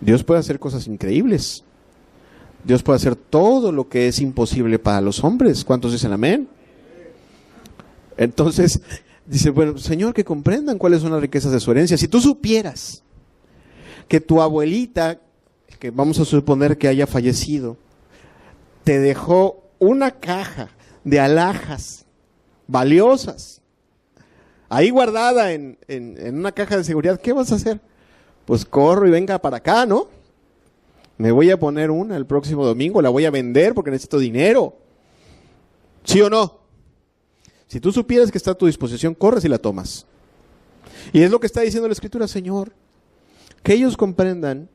Dios puede hacer cosas increíbles. Dios puede hacer todo lo que es imposible para los hombres. ¿Cuántos dicen amén? Entonces, dice, bueno, Señor, que comprendan cuáles son las riquezas de su herencia. Si tú supieras que tu abuelita, que vamos a suponer que haya fallecido, te dejó una caja de alhajas valiosas, ahí guardada en una caja de seguridad, ¿qué vas a hacer? Pues corro y venga para acá, ¿no? Me voy a poner una el próximo domingo, la voy a vender porque necesito dinero. ¿Sí o no? Si tú supieras que está a tu disposición, corres y la tomas. Y es lo que está diciendo la Escritura, Señor, que ellos comprendan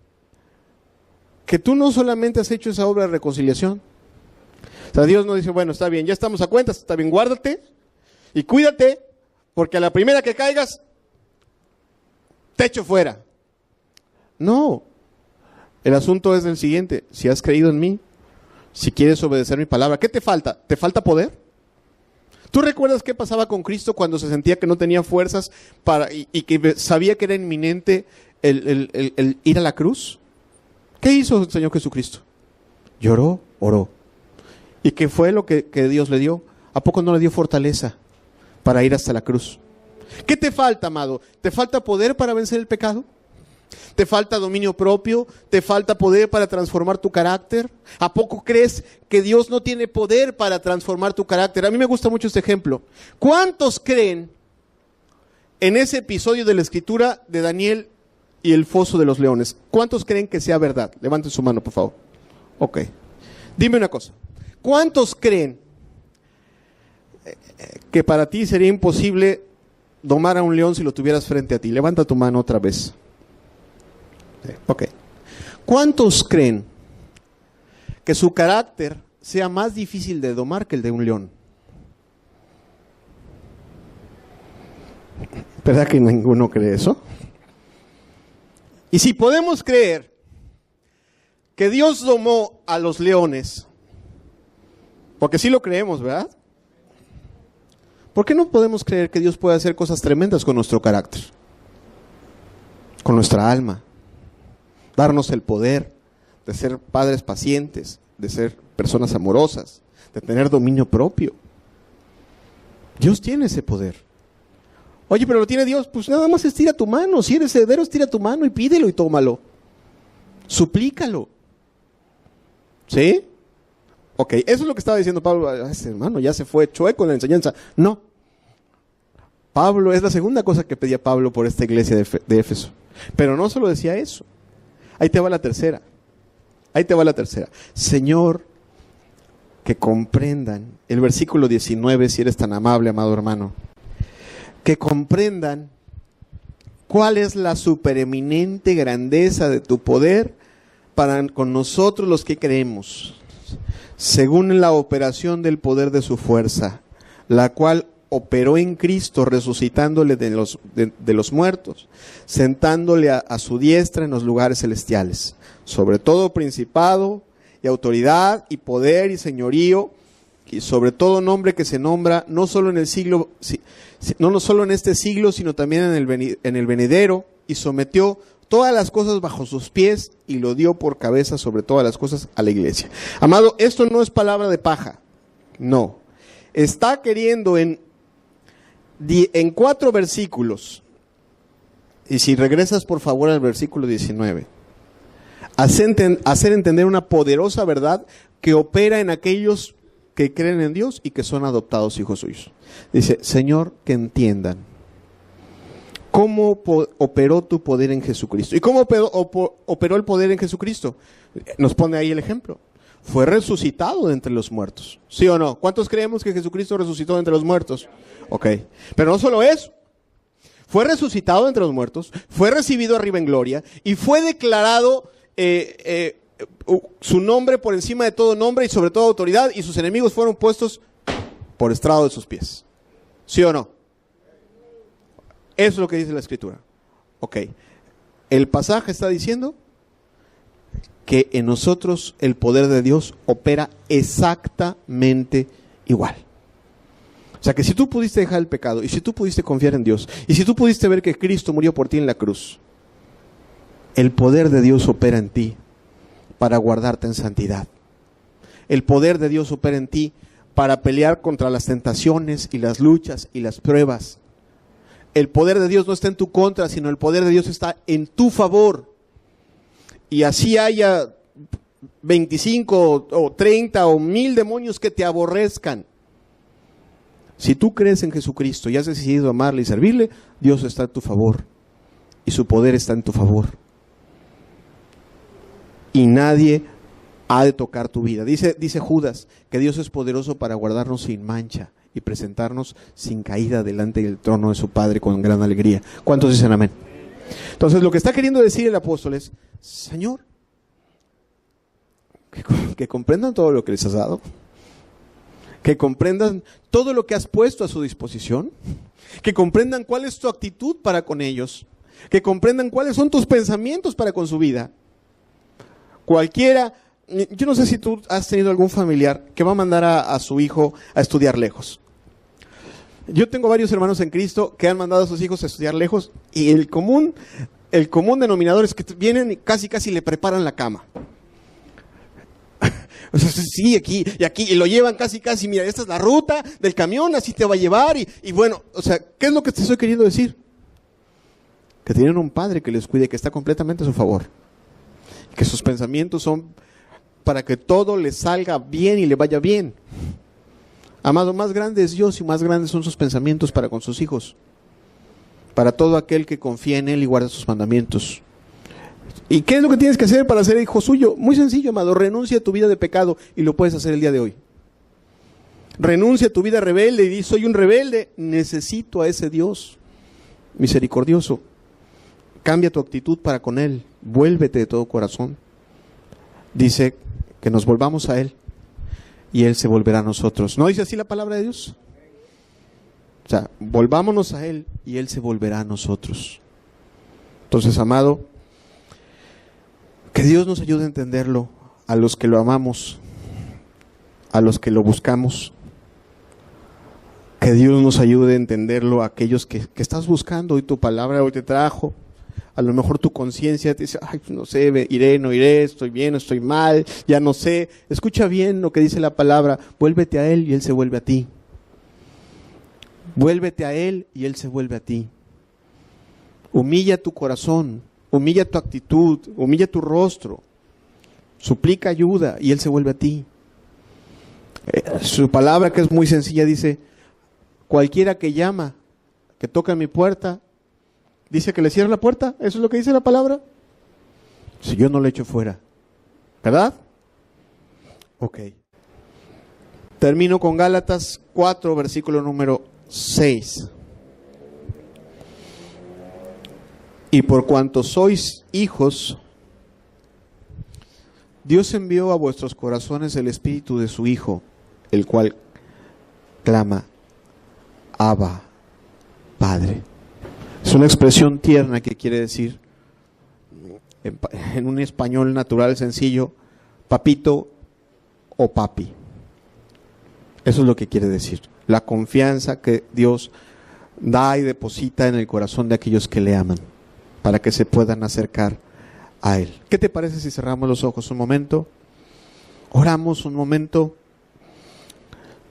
que tú no solamente has hecho esa obra de reconciliación. O sea, Dios no dice, bueno, está bien, ya estamos a cuentas, está bien, guárdate y cuídate, porque a la primera que caigas, te echo fuera. No, el asunto es el siguiente: si has creído en mí, si quieres obedecer mi palabra, ¿qué te falta? ¿Te falta poder? ¿Tú recuerdas qué pasaba con Cristo cuando se sentía que no tenía fuerzas y que sabía que era inminente el ir a la cruz? ¿Qué hizo el Señor Jesucristo? Lloró, oró. ¿Y qué fue lo que Dios le dio? ¿A poco no le dio fortaleza para ir hasta la cruz? ¿Qué te falta, amado? ¿Te falta poder para vencer el pecado? ¿Te falta dominio propio? ¿Te falta poder para transformar tu carácter? ¿A poco crees que Dios no tiene poder para transformar tu carácter? A mí me gusta mucho este ejemplo. ¿Cuántos creen en ese episodio de la Escritura de Daniel y el foso de los leones? ¿Cuántos creen que sea verdad? Levanten su mano, por favor. Ok. Dime una cosa. ¿Cuántos creen que para ti sería imposible domar a un león si lo tuvieras frente a ti? Levanta tu mano otra vez. Ok. ¿Cuántos creen que su carácter sea más difícil de domar que el de un león? ¿Verdad que ninguno cree eso? Y si podemos creer que Dios domó a los leones, porque sí lo creemos, ¿verdad? ¿Por qué no podemos creer que Dios puede hacer cosas tremendas con nuestro carácter? Con nuestra alma. Darnos el poder de ser padres pacientes, de ser personas amorosas, de tener dominio propio. Dios tiene ese poder. Oye, pero lo tiene Dios, pues nada más estira tu mano. Si eres heredero, estira tu mano y pídelo y tómalo. Suplícalo. ¿Sí? Ok, eso es lo que estaba diciendo Pablo. Ese hermano ya se fue chueco en la enseñanza. No. Pablo, es la segunda cosa que pedía Pablo por esta iglesia de Éfeso. Pero no solo decía eso. Ahí te va la tercera. Señor, que comprendan, el versículo 19, si eres tan amable, amado hermano, que comprendan cuál es la supereminente grandeza de tu poder para con nosotros los que creemos, según la operación del poder de su fuerza, la cual operó en Cristo, resucitándole de los muertos, sentándole a su diestra en los lugares celestiales, sobre todo principado y autoridad y poder y señorío, y sobre todo nombre que se nombra no solo en el siglo, no solo en este siglo, sino también en el venidero, y sometió todas las cosas bajo sus pies y lo dio por cabeza sobre todas las cosas a la iglesia. Amado, esto no es palabra de paja, no. Está queriendo en 4 versículos, y si regresas por favor al versículo 19, hacer entender una poderosa verdad que opera en aquellos que creen en Dios y que son adoptados hijos suyos. Dice, Señor, que entiendan cómo operó tu poder en Jesucristo. ¿Y cómo operó el poder en Jesucristo? Nos pone ahí el ejemplo. Fue resucitado de entre los muertos. ¿Sí o no? ¿Cuántos creemos que Jesucristo resucitó de entre los muertos? Ok. Pero no solo eso. Fue resucitado de entre los muertos, fue recibido arriba en gloria y fue declarado su nombre por encima de todo nombre y sobre toda autoridad, y sus enemigos fueron puestos por estrado de sus pies. ¿Sí o no? Eso es lo que dice la Escritura. Ok. El pasaje está diciendo que en nosotros el poder de Dios opera exactamente igual. O sea que si tú pudiste dejar el pecado, y si tú pudiste confiar en Dios, y si tú pudiste ver que Cristo murió por ti en la cruz, el poder de Dios opera en ti para guardarte en santidad. El poder de Dios opera en ti para pelear contra las tentaciones y las luchas y las pruebas. El poder de Dios no está en tu contra, sino el poder de Dios está en tu favor. Y así haya 25 o 30 o 1000 demonios que te aborrezcan. Si tú crees en Jesucristo y has decidido amarle y servirle, Dios está a tu favor y su poder está en tu favor. Y nadie ha de tocar tu vida. Dice Judas que Dios es poderoso para guardarnos sin mancha y presentarnos sin caída delante del trono de su Padre con gran alegría. ¿Cuántos dicen amén? Entonces lo que está queriendo decir el apóstol es, Señor, que comprendan todo lo que les has dado, que comprendan todo lo que has puesto a su disposición, que comprendan cuál es tu actitud para con ellos, que comprendan cuáles son tus pensamientos para con su vida. Cualquiera, yo no sé si tú has tenido algún familiar que va a mandar a su hijo a estudiar lejos. Yo tengo varios hermanos en Cristo que han mandado a sus hijos a estudiar lejos, y el común denominador es que vienen y casi le preparan la cama. O sea, sí, aquí, y lo llevan casi, mira, esta es la ruta del camión, así te va a llevar, y bueno, o sea, ¿qué es lo que te estoy queriendo decir? Que tienen un padre que les cuide, que está completamente a su favor, que sus pensamientos son para que todo les salga bien y le vaya bien. Amado, más grande es Dios y más grandes son sus pensamientos para con sus hijos, para todo aquel que confía en Él y guarda sus mandamientos. ¿Y qué es lo que tienes que hacer para ser hijo suyo? Muy sencillo, amado, renuncia a tu vida de pecado, y lo puedes hacer el día de hoy. Renuncia a tu vida rebelde y di: soy un rebelde, necesito a ese Dios misericordioso. Cambia tu actitud para con Él, vuélvete de todo corazón. Dice que nos volvamos a Él y Él se volverá a nosotros. ¿No dice así la palabra de Dios? O sea, volvámonos a Él y Él se volverá a nosotros. Entonces, amado, que Dios nos ayude a entenderlo, a los que lo amamos, a los que lo buscamos. Que Dios nos ayude a entenderlo a aquellos que estás buscando, y tu palabra hoy te trajo. A lo mejor tu conciencia te dice: ay, no sé, iré, no iré, estoy bien, estoy mal, ya no sé. Escucha bien lo que dice la palabra: vuélvete a Él y Él se vuelve a ti. Vuélvete a Él y Él se vuelve a ti. Humilla tu corazón, humilla tu actitud, humilla tu rostro, suplica ayuda y Él se vuelve a ti. Su palabra, que es muy sencilla, dice: cualquiera que llama, que toca en mi puerta, dice que le cierre la puerta. Eso es lo que dice la palabra. Si yo no le echo fuera, ¿verdad? Ok. Termino con Gálatas 4, versículo número 6. Y por cuanto sois hijos, Dios envió a vuestros corazones el espíritu de su Hijo, el cual clama: Abba, Padre. Es una expresión tierna que quiere decir, en un español natural, sencillo, papito o papi. Eso es lo que quiere decir. La confianza que Dios da y deposita en el corazón de aquellos que le aman, para que se puedan acercar a Él. ¿Qué te parece si cerramos los ojos un momento? Oramos un momento.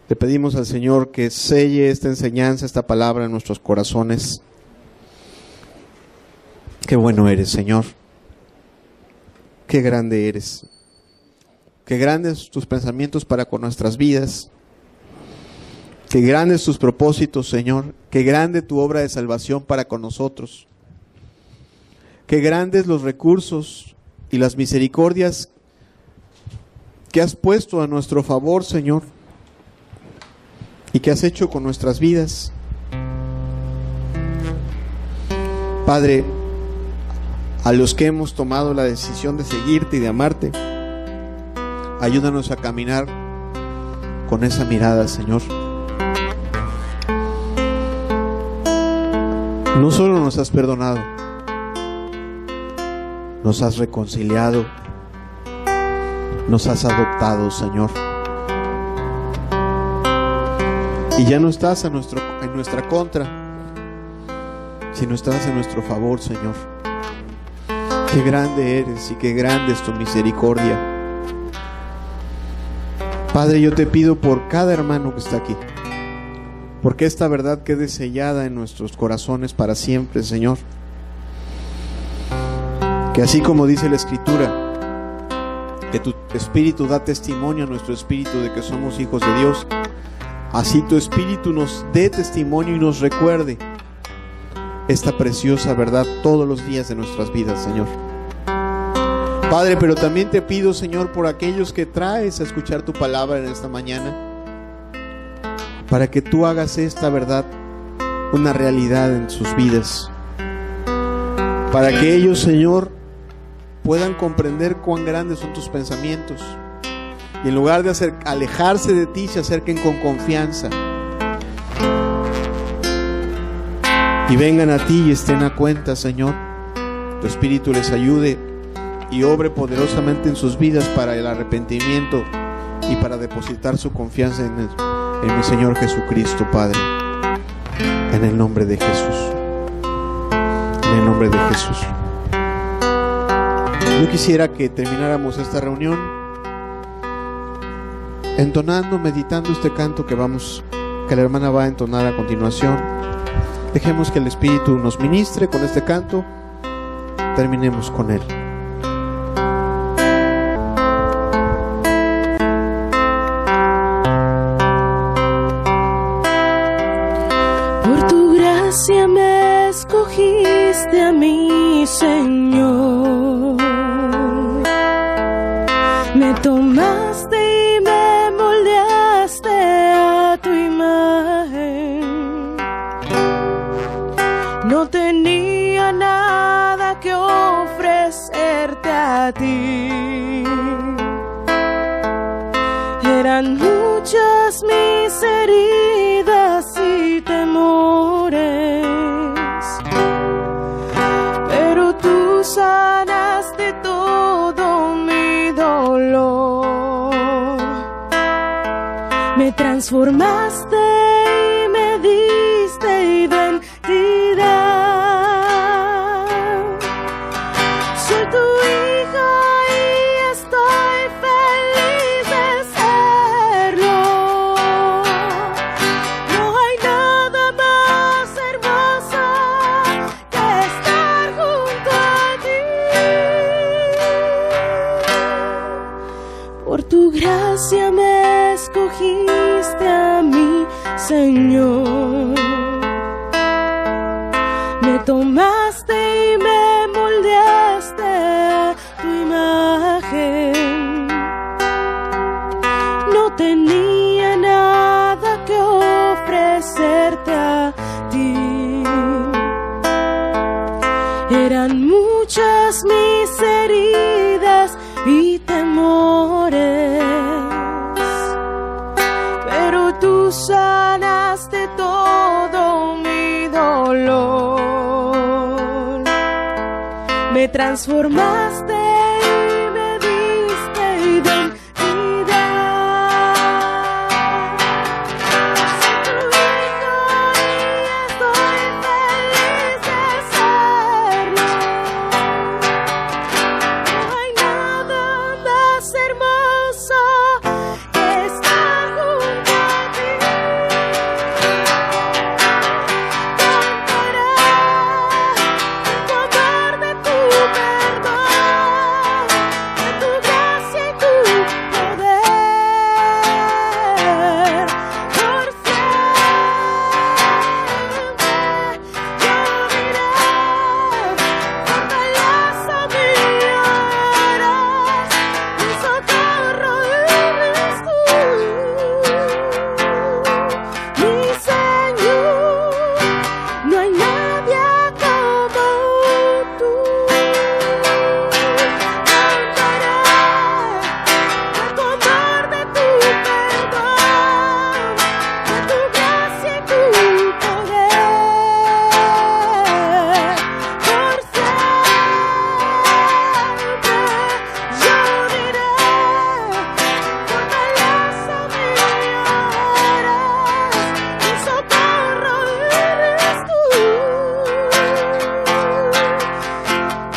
Le pedimos al Señor que selle esta enseñanza, esta palabra en nuestros corazones. Qué bueno eres, Señor. Qué grande eres. Qué grandes tus pensamientos para con nuestras vidas. Qué grandes tus propósitos, Señor. Qué grande tu obra de salvación para con nosotros. Qué grandes los recursos y las misericordias que has puesto a nuestro favor, Señor, y que has hecho con nuestras vidas. Padre, a los que hemos tomado la decisión de seguirte y de amarte, ayúdanos a caminar con esa mirada, Señor. No solo nos has perdonado, nos has reconciliado, nos has adoptado, Señor. Y ya no estás en nuestra contra, sino estás en nuestro favor, Señor. Qué grande eres y qué grande es tu misericordia. Padre, yo te pido por cada hermano que está aquí, porque esta verdad quede sellada en nuestros corazones para siempre, Señor. Que así como dice la Escritura, que tu Espíritu da testimonio a nuestro espíritu de que somos hijos de Dios, así tu Espíritu nos dé testimonio y nos recuerde esta preciosa verdad todos los días de nuestras vidas, Señor. Padre, pero también te pido, Señor, por aquellos que traes a escuchar tu palabra en esta mañana, para que tú hagas esta verdad una realidad en sus vidas, para que ellos, Señor, puedan comprender cuán grandes son tus pensamientos, y en lugar de alejarse de ti, se acerquen con confianza y vengan a ti y estén a cuenta, Señor. Tu Espíritu les ayude y obre poderosamente en sus vidas para el arrepentimiento y para depositar su confianza en mi Señor Jesucristo, Padre. En el nombre de Jesús. En el nombre de Jesús. Yo quisiera que termináramos esta reunión entonando, meditando este canto que la hermana va a entonar a continuación. Dejemos que el Espíritu nos ministre con este canto. Terminemos con él. Por tu gracia me escogiste a mí, Señor. Me tomaste y me moldeaste a tu imagen. No tenía nada que ofrecerte a ti. Eran muchas mis heridas y temores, pero tú sanaste todo mi dolor. Me transformaste y me diste identidad. Soy tu hija y estoy feliz de serlo. No hay nada más hermoso que estar junto a ti. Por tu gracia me escogiste a mí, Señor. Me tomaste y me moldeaste a tu imagen. No tenía nada que ofrecerte a ti. Eran muchas mis heridas y temores, pero tú sanaste todo mi dolor. Me transformaste y me diste identidad. Soy tu hijo y estoy feliz de serlo. No hay nada más hermoso que estar junto a ti. Cantaré en tu amor, de tu perdón, de tu gracia y tu poder. Por siempre yo diré, fortaleza mía eres, mi socorro eres tú, mi Señor. No hay nadie como tú. Cantaré de tu amor, de tu perdón, de tu gracia y tu poder. Por siempre yo diré, fortaleza mía eres, mi socorro eres tú,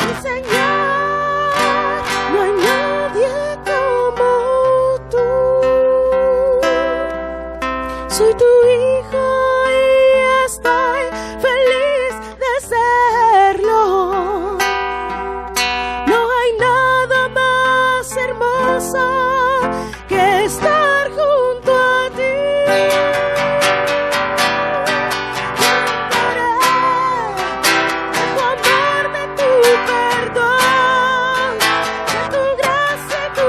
mi Señor. No hay nadie como tú. Soy tu hijo y estoy feliz de serlo. No hay nada más hermoso que estar junto a ti. Cantaré de tu amor, de tu perdón, de tu gracia y tu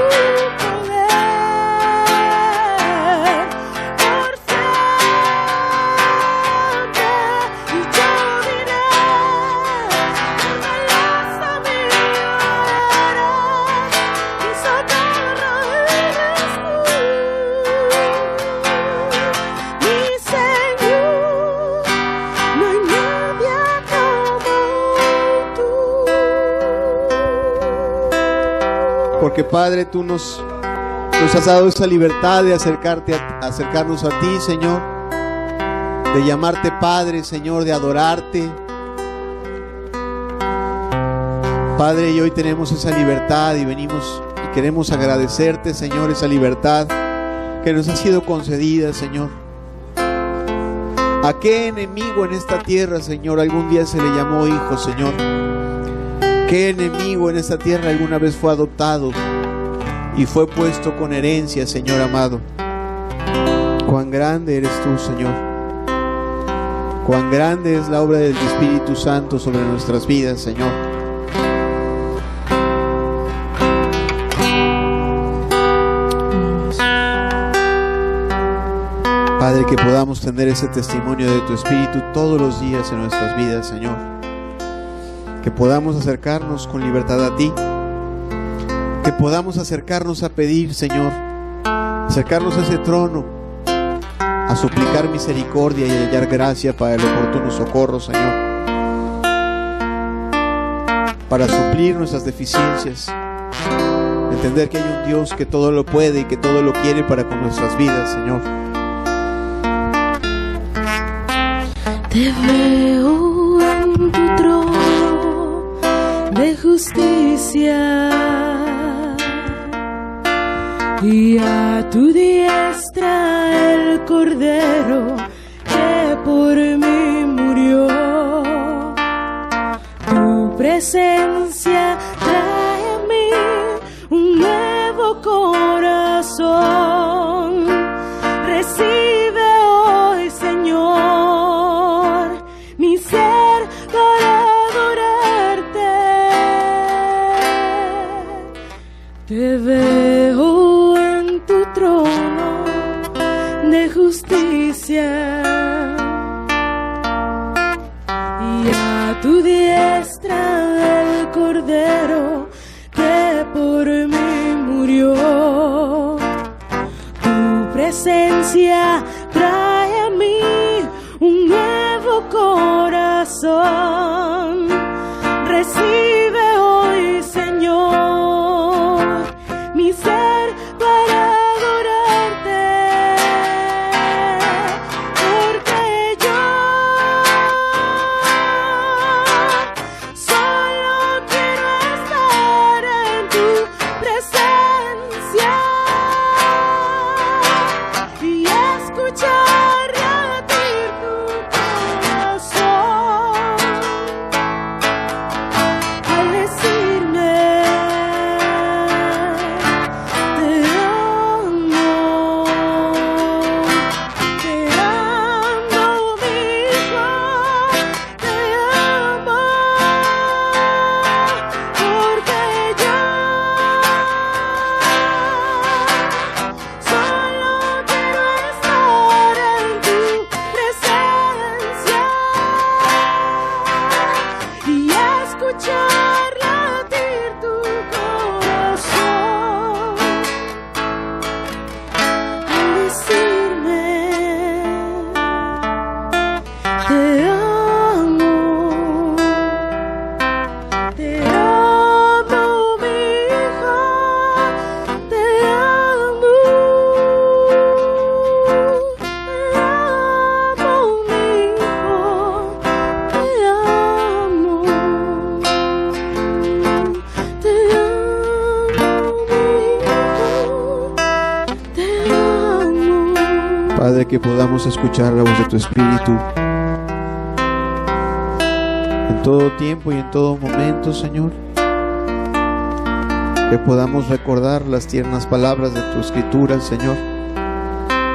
poder. Por siempre porque Padre, tú nos has dado esa libertad de acercarnos a ti, Señor, de llamarte Padre, Señor, de adorarte. Padre, y hoy tenemos esa libertad y venimos y queremos agradecerte, Señor, esa libertad que nos ha sido concedida, Señor. ¿A qué enemigo en esta tierra, Señor, algún día se le llamó hijo, Señor? ¿Qué enemigo en esta tierra alguna vez fue adoptado y fue puesto con herencia, Señor amado? Cuán grande eres tú, Señor. Cuán grande es la obra del Espíritu Santo sobre nuestras vidas, Señor. Padre, que podamos tener ese testimonio de tu Espíritu todos los días en nuestras vidas, Señor. Que podamos acercarnos con libertad a ti. Que podamos acercarnos a pedir, Señor. Acercarnos a ese trono, a suplicar misericordia y hallar gracia para el oportuno socorro, Señor. Para suplir nuestras deficiencias. Entender que hay un Dios que todo lo puede y que todo lo quiere para con nuestras vidas, Señor. Te veo en tu trono de justicia y a tu diestra el Cordero que por mí murió. Tu presencia trae a mí un nuevo corazón. Recibe hoy, Señor, mi ser para adorarte. Te veo en tu trono de justicia y a tu diestra el Cordero que por mí murió. Tu presencia trae a mí un nuevo corazón. Recibe hoy, Señor, mi ser para adorarte, porque yo solo quiero estar en tu presencia y escuchar latir tu corazón al decirme te amo, mi hijo, te amo, porque yo solo quiero estar en tu presencia y escuchar latir tu corazón al decirme te amo, mi hijo, te amo, mi hijo, te amo, mi hijo, te amo. Padre, que podamos escuchar la voz de tu Espíritu en todo tiempo y en todo momento, Señor. Que podamos recordar las tiernas palabras de tu Escritura, Señor,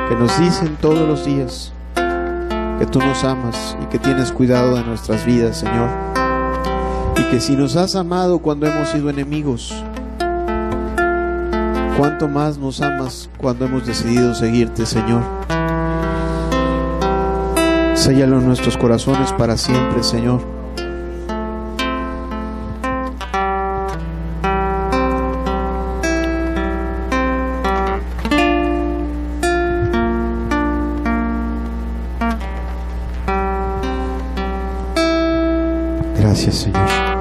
que nos dicen todos los días que tú nos amas y que tienes cuidado de nuestras vidas, Señor. Y que si nos has amado cuando hemos sido enemigos, cuánto más nos amas cuando hemos decidido seguirte, Señor. Séllalo en nuestros corazones para siempre, Señor. Gracias, Señor.